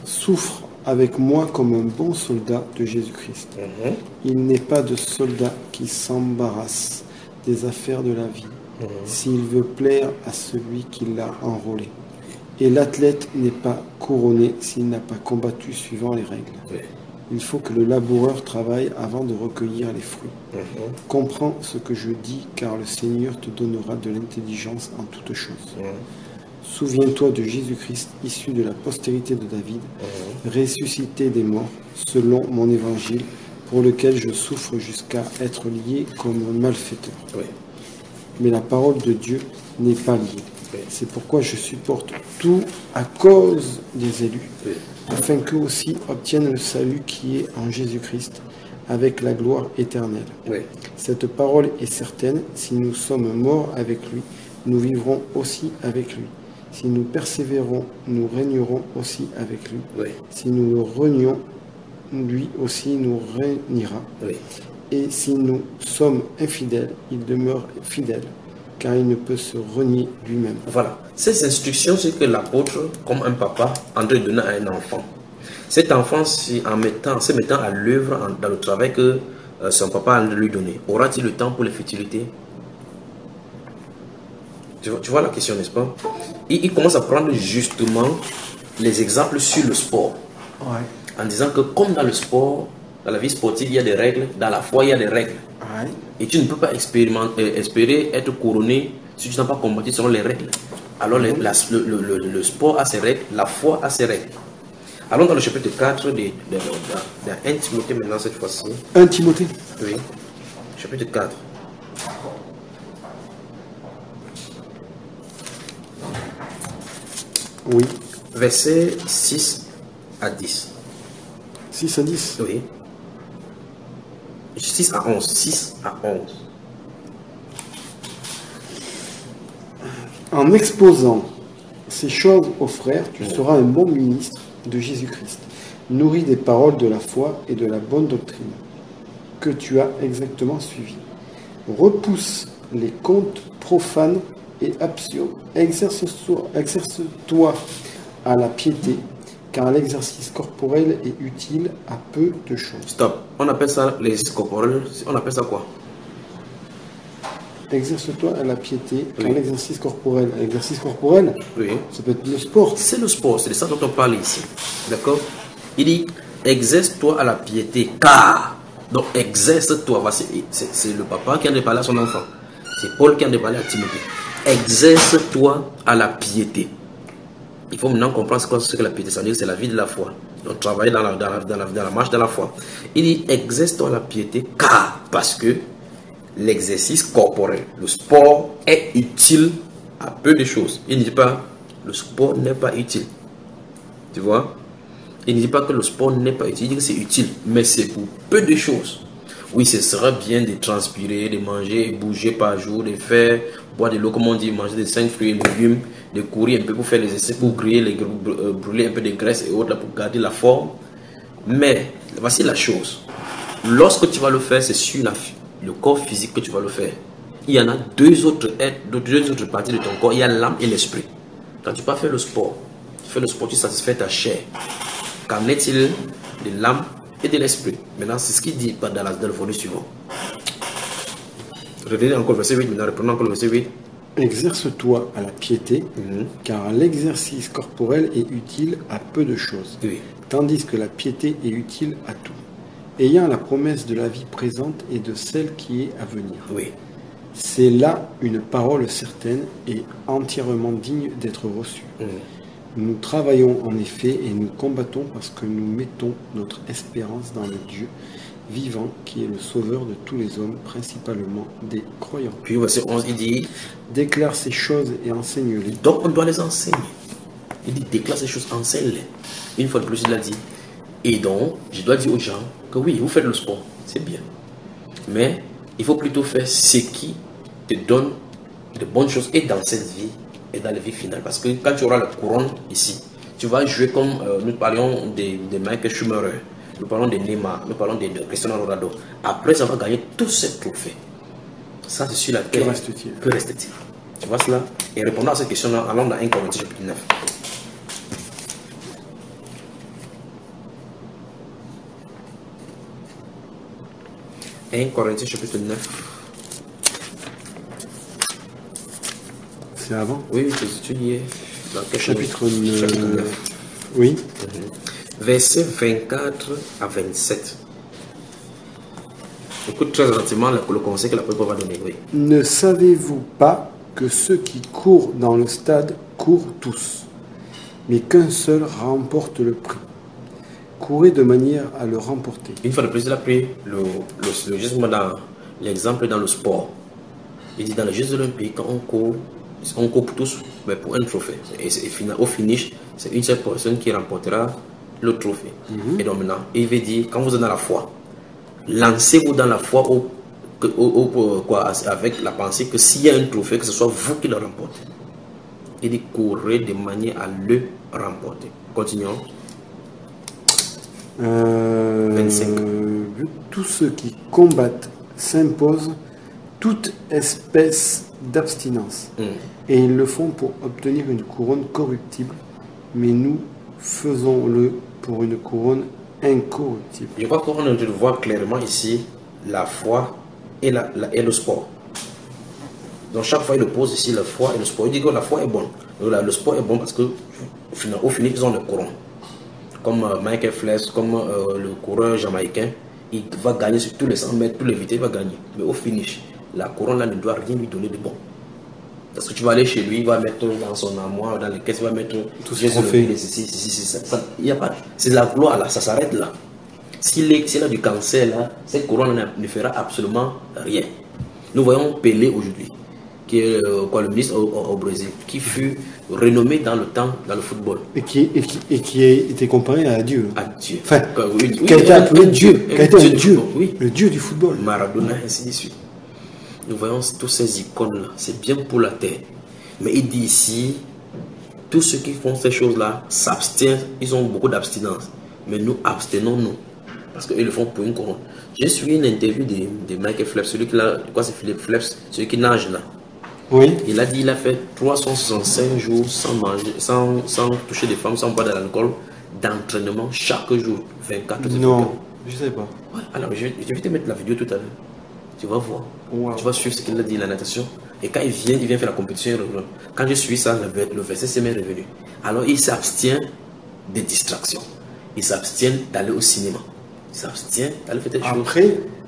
Souffre avec moi comme un bon soldat de Jésus-Christ. Il n'est pas de soldat qui s'embarrasse des affaires de la vie, s'il veut plaire à celui qui l'a enrôlé. Et l'athlète n'est pas couronné s'il n'a pas combattu suivant les règles. Il faut que le laboureur travaille avant de recueillir les fruits. Comprends ce que je dis, car le Seigneur te donnera de l'intelligence en toutes choses. Souviens-toi de Jésus-Christ, issu de la postérité de David, ressuscité des morts, selon mon évangile, pour lequel je souffre jusqu'à être lié comme un malfaiteur. Mais la parole de Dieu n'est pas liée. C'est pourquoi je supporte tout à cause des élus, afin qu'eux aussi obtiennent le salut qui est en Jésus-Christ, avec la gloire éternelle. Cette parole est certaine, si nous sommes morts avec lui, nous vivrons aussi avec lui. Si nous persévérons, nous régnerons aussi avec lui. Si nous le renions, lui aussi nous régnera. Et si nous sommes infidèles, il demeure fidèle, car il ne peut se renier lui-même. Voilà. Ces instructions, c'est que l'apôtre, comme un papa, en train de donner à un enfant. Cet enfant, se mettant à l'œuvre dans le travail que son papa a lui donné, aura-t-il le temps pour les futilités? Tu vois la question, n'est-ce pas? Il commence à prendre justement les exemples sur le sport. En disant que comme dans le sport, dans la vie sportive, il y a des règles, dans la foi, il y a des règles. Et tu ne peux pas espérer être couronné si tu n'as pas combattu selon les règles. Alors le sport a ses règles, la foi a ses règles. Allons dans le chapitre 4 de 1 Timothée maintenant cette fois-ci. 1 Timothée. Oui, chapitre 4. Oui. Versets 6 à 10. 6 à 10. Oui. 6 à 11. 6 à 11. En exposant ces choses aux frères, tu seras un bon ministre de Jésus-Christ, nourri des paroles de la foi et de la bonne doctrine que tu as exactement suivies. Repousse les contes profanes et action. Exerce-toi à la piété, car l'exercice corporel est utile à peu de choses. Stop. On appelle ça l'exercice corporel. On appelle ça quoi? Exerce-toi à la piété, car l'exercice corporel. L'exercice corporel, ça peut être le sport. C'est le sport, c'est de ça dont on parle ici. D'accord? Il dit, exerce-toi à la piété, car. Donc, exerce-toi. C'est le papa qui a de parler à son enfant. C'est Paul qui a de parler à Timothée. Exerce-toi à la piété. Il faut maintenant comprendre ce que la piété, ça veut dire, c'est la vie de la foi. Donc, travailler dans la marche de la foi. Il dit, exerce-toi à la piété, car, parce que l'exercice corporel, le sport est utile à peu de choses. Il ne dit pas, le sport n'est pas utile. Tu vois? Il ne dit pas que le sport n'est pas utile, il dit que c'est utile, mais c'est pour peu de choses. Oui, ce sera bien de transpirer, de manger, bouger par jour, de faire, boire de l'eau, comme on dit, manger des 5 fruits et légumes, de courir un peu pour faire les essais, pour brûler un peu de graisse et autres, là, pour garder la forme. Mais, voici la chose. Lorsque tu vas le faire, c'est sur le corps physique que tu vas le faire. Il y en a deux autres parties de ton corps. Il y a l'âme et l'esprit. Quand tu vas faire le sport, tu satisfais ta chair. Qu'en est-il de l'âme et de l'esprit? Maintenant, c'est ce qu'il dit dans le volume suivant. Retenez encore le verset 8. Maintenant, reprenons encore le verset 8. Exerce-toi à la piété, car l'exercice corporel est utile à peu de choses, tandis que la piété est utile à tout, ayant la promesse de la vie présente et de celle qui est à venir. C'est là une parole certaine et entièrement digne d'être reçue. Nous travaillons en effet et nous combattons parce que nous mettons notre espérance dans le Dieu vivant qui est le sauveur de tous les hommes, principalement des croyants. Puis verset 11, il dit, déclare ces choses et enseigne-les. Donc on doit les enseigner. Il dit, déclare ces choses, enseigne-les. Une fois de plus, il a dit, et donc, je dois dire aux gens que oui, vous faites le sport, c'est bien. Mais il faut plutôt faire ce qui te donne de bonnes choses et dans cette vie et dans la vie finale. Parce que quand tu auras la couronne ici, tu vas jouer comme nous parlions de Michael Schumacher, nous parlons de Neymar, nous parlons de Cristiano Ronaldo. Après, ça va gagner tous ces trophées. Ça, c'est sur la terre. Que reste-t-il? Tu vois cela? Et répondant à cette question-là, allons dans 1 Corinthiens chapitre 9. 1 Corinthiens chapitre 9. C'est avant? Oui, tu y es. Dans quel chapitre 9. Chapitre 9. Oui. Versets 24 à 27. Écoute très attentivement le conseil que la Bible va donner. Oui. Ne savez-vous pas que ceux qui courent dans le stade courent tous, mais qu'un seul remporte le prix? Courez de manière à le remporter. Une fois de plus, il a pris le geste dans l'exemple dans le sport. Il dit dans les Jeux olympiques, quand on court tous mais pour un trophée. Et au finish, c'est une seule personne qui remportera le trophée. Et donc maintenant, il veut dire, quand vous êtes dans la foi, lancez-vous dans la foi avec la pensée que s'il y a un trophée, que ce soit vous qui le remportez. Il dit courez de manière à le remporter. Continuons. 25. Tous ceux qui combattent s'imposent toute espèce d'abstinence. Et ils le font pour obtenir une couronne corruptible, mais nous faisons-le pour une couronne incorruptible. Je crois qu'on voit clairement ici la foi et le sport. Donc chaque fois il oppose ici la foi et le sport. Il dit que la foi est bonne. Le sport est bon parce que au final ils ont le couronne. Comme Michael Phelps, comme le coureur jamaïcain, il va gagner sur tous les 100 mètres, tous les vitesses, il va gagner. Mais au finish, la couronne là ne doit rien lui donner de bon. Parce que tu vas aller chez lui, il va mettre dans son armoire, dans les caisses, il va mettre tout ce qu'on fait. Il y a pas, c'est de la gloire là, ça s'arrête là. S'il a du cancer là, cette couronne ne fera absolument rien. Nous voyons Pelé aujourd'hui, qui est le ministre au Brésil, qui fut renommé dans le temps dans le football. Et qui a été comparé à Dieu. À Dieu. Enfin, qui a été appelé Dieu. Qui a été un Dieu. Oui. Le Dieu du football. Maradona, ainsi de suite. Nous voyons tous ces icônes-là. C'est bien pour la terre. Mais il dit ici, tous ceux qui font ces choses-là s'abstiennent. Ils ont beaucoup d'abstinence. Mais nous, abstenons-nous. Parce qu'ils le font pour une couronne. J'ai suivi une interview de Michael Phelps, celui qui c'est Philippe Phelps, celui qui nage là. Oui. Il a dit il a fait 365 jours sans manger, sans toucher des femmes, sans boire de l'alcool, d'entraînement chaque jour, 24 heures. Non, je sais pas. Ouais, alors je vais te mettre la vidéo tout à l'heure. Tu vas voir. Wow. Tu vas suivre ce qu'il a dit, la natation. Et quand il vient faire la compétition. Quand je suis ça, le verset s'est revenu. Alors il s'abstient des distractions. Il s'abstient d'aller au cinéma. Il s'abstient d'aller faire des choses.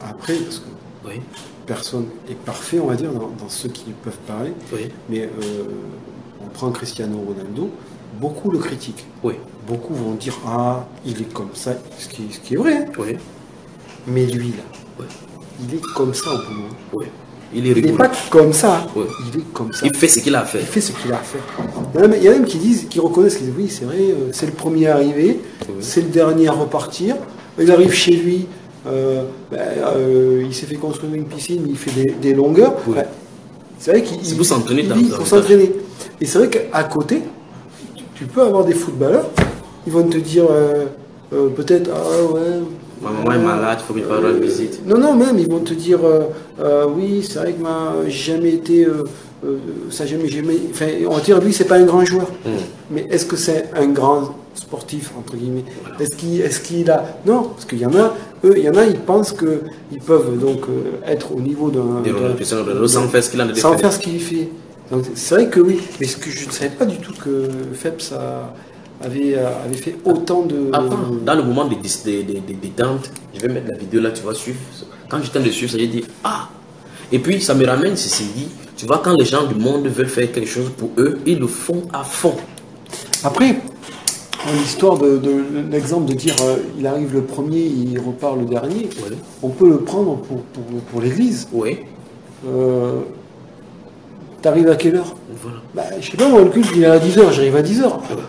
Après, parce que oui. personne est parfait, on va dire, dans ceux qui peuvent parler. Oui. Mais on prend Cristiano Ronaldo, beaucoup le critiquent. Oui. Beaucoup vont dire, ah, il est comme ça, ce qui est vrai. Hein. Oui. Mais lui, là, oui. il est comme ça au boulot. Oui. Il est pas comme ça. Oui. Il est comme ça. Il fait ce qu'il a à faire. Il fait ce qu'il a à faire. Il y en a même qui reconnaissent, qui disent, oui, c'est vrai, c'est le premier à arriver, c'est le dernier à repartir. Il arrive chez lui, il s'est fait construire une piscine, il fait des longueurs. Oui. C'est vrai qu'il faut s'entraîner. Il faut s'entraîner. Et c'est vrai qu'à côté, tu peux avoir des footballeurs, ils vont te dire peut-être, ah ouais. Ma maman est malade, il faut que je rende visite. Non, même, ils vont te dire, oui, c'est vrai que j'ai jamais été, ça jamais, enfin, on va dire, lui, c'est pas un grand joueur. Mais est-ce que c'est un grand sportif, entre guillemets? Est-ce qu'il a... Non, parce qu'il y en a, ils pensent qu'ils peuvent donc être au niveau d'un... Sans faire ce qu'il a fait. Sans faire ce qu'il fait. Donc c'est vrai que oui, mais ce que je ne savais pas du tout que Phelps avait fait autant de... Attends, dans le moment des détentes, je vais mettre la vidéo là, tu vas suivre. Quand je t'aime de suivre, ça j'ai dit, ah. Et puis ça me ramène, ceci dit, tu vois, quand les gens du monde veulent faire quelque chose pour eux, ils le font à fond. Après, l'histoire de l'exemple de dire il arrive le premier, il repart le dernier, oui. On peut le prendre pour l'église. Oui. T'arrives à quelle heure? Voilà. Bah, je sais pas, moi le culte il est à 10h, j'arrive à 10h. Voilà.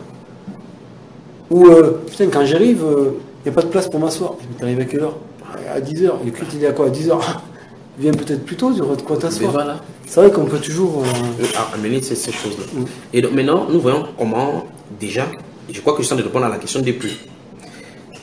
Ou putain, quand j'arrive, il n'y a pas de place pour m'asseoir. T'arrives à quelle heure? À 10h. Le culte il est à quoi? À 10h. Viens peut-être plus tôt, tu auras de quoi t'asseoir. Voilà. C'est vrai qu'on peut toujours amener ces choses-là. Et donc maintenant, nous voyons comment déjà, je crois que je suis en train de répondre à la question des prix.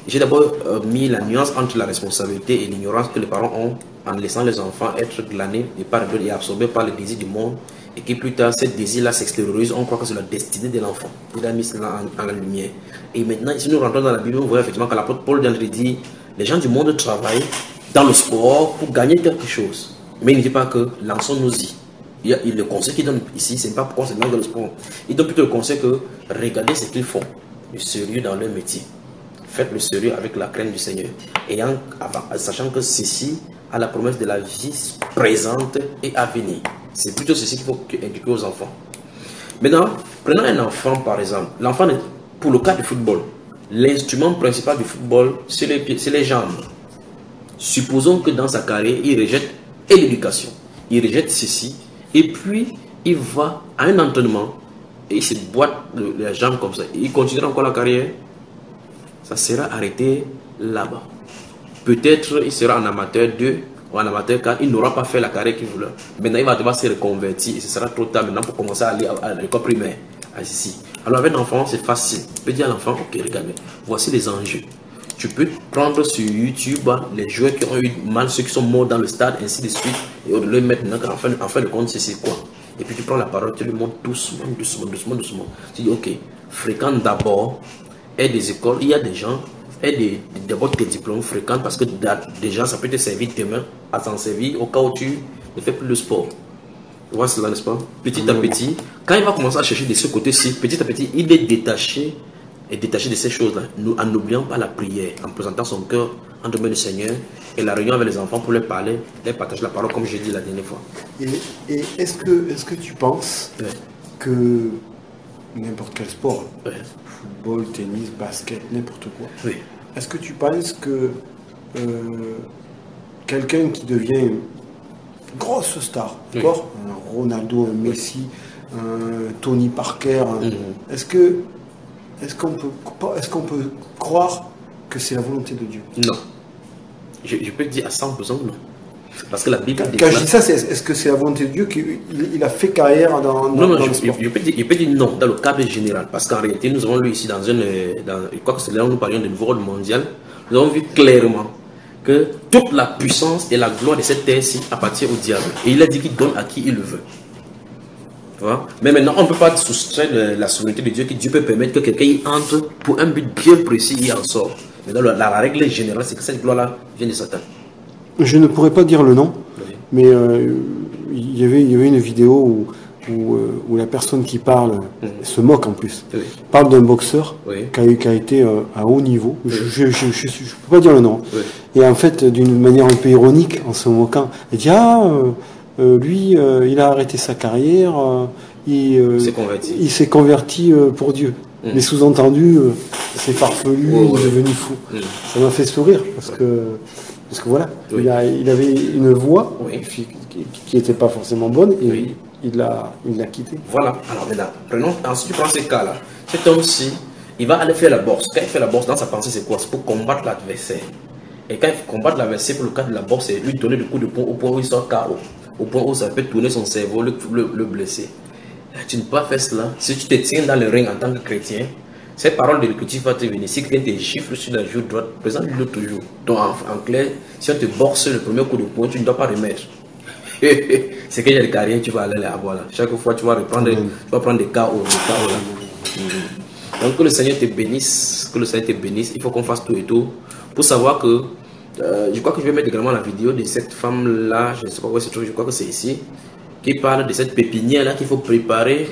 J'ai d'abord mis la nuance entre la responsabilité et l'ignorance que les parents ont en laissant les enfants être glanés de part et d'autre et absorbés par les désirs du monde, et que plus tard, ces désirs-là s'extériorisent, on croit que c'est la destinée de l'enfant. Il a mis cela en la lumière. Et maintenant, si nous rentrons dans la Bible, nous voyons effectivement que l'apôtre Paul dit les gens du monde travaillent dans le sport pour gagner quelque chose. Mais il ne dit pas que lançons-nous-y. Le conseil qu'il donne ici, ce n'est pas pourquoi c'est dans le sport. Il donne plutôt le conseil que regardez ce qu'ils font, le sérieux dans leur métier. Faites le sérieux avec la crainte du Seigneur, sachant que ceci a la promesse de la vie présente et à venir. C'est plutôt ceci qu'il faut indiquer aux enfants. Maintenant, prenons un enfant par exemple. L'enfant, pour le cas du football, l'instrument principal du football, c'est les pieds, c'est les jambes. Supposons que dans sa carrière, il rejette l'éducation. Il rejette ceci, et puis il va à un entraînement, et il se boite les jambes comme ça. Il continuera encore la carrière. Ça sera arrêté là-bas. Peut-être il sera en amateur 2 ou en amateur 4, il n'aura pas fait la carrière qu'il voulait. Maintenant, il va devoir se reconvertir et ce sera trop tard maintenant pour commencer à aller à l'école primaire. Ici. Alors, avec l'enfant, c'est facile. Tu peux dire à l'enfant, ok, regarde, voici les enjeux. Tu peux prendre sur YouTube les joueurs qui ont eu mal, ceux qui sont morts dans le stade, ainsi de suite, et au-delà maintenant, en fin de compte, c'est quoi. Et puis tu prends la parole, tu lui montres doucement. Tu dis, ok, fréquente d'abord. Et des écoles, il y a des gens, d'abord tes diplômes fréquents parce que déjà ça peut te servir demain à t'en servir au cas où tu ne fais plus de sport. Tu vois cela, n'est-ce pas? Petit à petit, quand il va commencer à chercher de ce côté-ci, petit à petit, il est détaché de ces choses-là, en n'oubliant pas la prière, en présentant son cœur entre mains du Seigneur et la réunion avec les enfants pour leur parler, leur partager la parole comme j'ai dit la dernière fois. Et est-ce que tu penses que n'importe quel sport, football, tennis, basket, n'importe quoi. Oui. Est-ce que tu penses que quelqu'un qui devient une grosse star, d'accord, un Ronaldo, un Messi, un Tony Parker, est-ce qu'on peut croire que c'est la volonté de Dieu? Non. Je peux te dire à 100% non. Parce que la Bible... Quand je dis ça, est-ce que c'est la volonté de Dieu qu'il a fait carrière dans le sport? Je peux dire non, dans le cadre général. Parce qu'en réalité, nous avons lu ici je crois que c'est là où nous parlions de niveau mondial, nous avons vu clairement que toute la puissance et la gloire de cette terre-ci appartient au diable. Et il a dit qu'il donne à qui il le veut. Mais maintenant, on ne peut pas soustraire de la souveraineté de Dieu, que Dieu peut permettre que quelqu'un y entre pour un but bien précis, il en sort. Mais la règle générale, c'est que cette gloire-là vient de Satan. Je ne pourrais pas dire le nom, mais il y avait une vidéo où la personne qui parle se moque en plus. Parle d'un boxeur qui a été à haut niveau. Je ne peux pas dire le nom. Et en fait, d'une manière un peu ironique, en se moquant, elle dit lui, il a arrêté sa carrière, il s'est converti pour Dieu. Mais sous-entendu, c'est farfelu, il est devenu fou. Ça m'a fait sourire parce que voilà, il avait une voix qui n'était pas forcément bonne et il l'a quitté. Voilà, alors maintenant, ensuite tu prends ce cas-là. Cet homme-ci, il va aller faire la bourse. Quand il fait la bourse, dans sa pensée, c'est quoi? C'est pour combattre l'adversaire. Et quand il combat l'adversaire, pour le cas de la bourse, c'est lui donner des coups de poing au point où il sort KO. Au point où ça peut tourner son cerveau, le blesser. Tu ne peux pas faire cela. Si tu te tiens dans le ring en tant que chrétien, cette parole de l'écriture va te venir. Si quelqu'un te gifle sur la joue droite, présente-le toujours. Donc en clair, si on te boxe le premier coup de poing, tu ne dois pas remettre. C'est qu'il y a des carrières, tu vas aller là. Voilà. Chaque fois, tu vas reprendre, tu vas prendre des KO. Là. Donc que le Seigneur te bénisse. Que le Seigneur te bénisse. Il faut qu'on fasse tout et tout pour savoir que. Je crois que je vais mettre également la vidéo de cette femme-là. Je ne sais pas où elle se trouve, je crois que c'est ici. Qui parle de cette pépinière-là qu'il faut préparer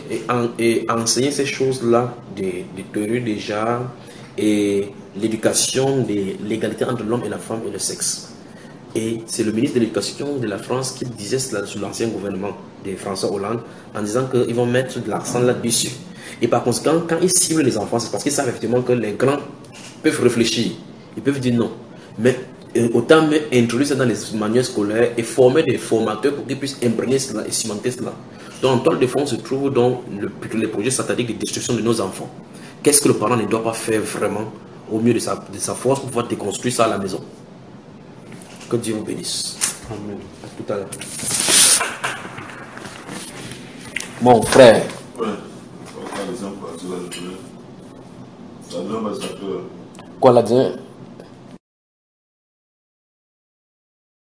et enseigner ces choses-là, des théories déjà, et l'éducation, de l'égalité entre l'homme et la femme et le sexe. Et c'est le ministre de l'Éducation de la France qui disait cela sous l'ancien gouvernement de François Hollande, en disant qu'ils vont mettre de l'accent là-dessus. Et par conséquent, quand ils ciblent les enfants, c'est parce qu'ils savent effectivement que les grands peuvent réfléchir, ils peuvent dire non. Mais autant introduire ça dans les manuels scolaires et former des formateurs pour qu'ils puissent imprégner cela et cimenter cela. Donc en toile de fond se trouve donc les projets sataniques de destruction de nos enfants. Qu'est-ce que le parent ne doit pas faire vraiment au mieux de sa force pour pouvoir déconstruire ça à la maison? Que Dieu vous bénisse. Amen. À tout à l'heure. Mon frère. Quoi la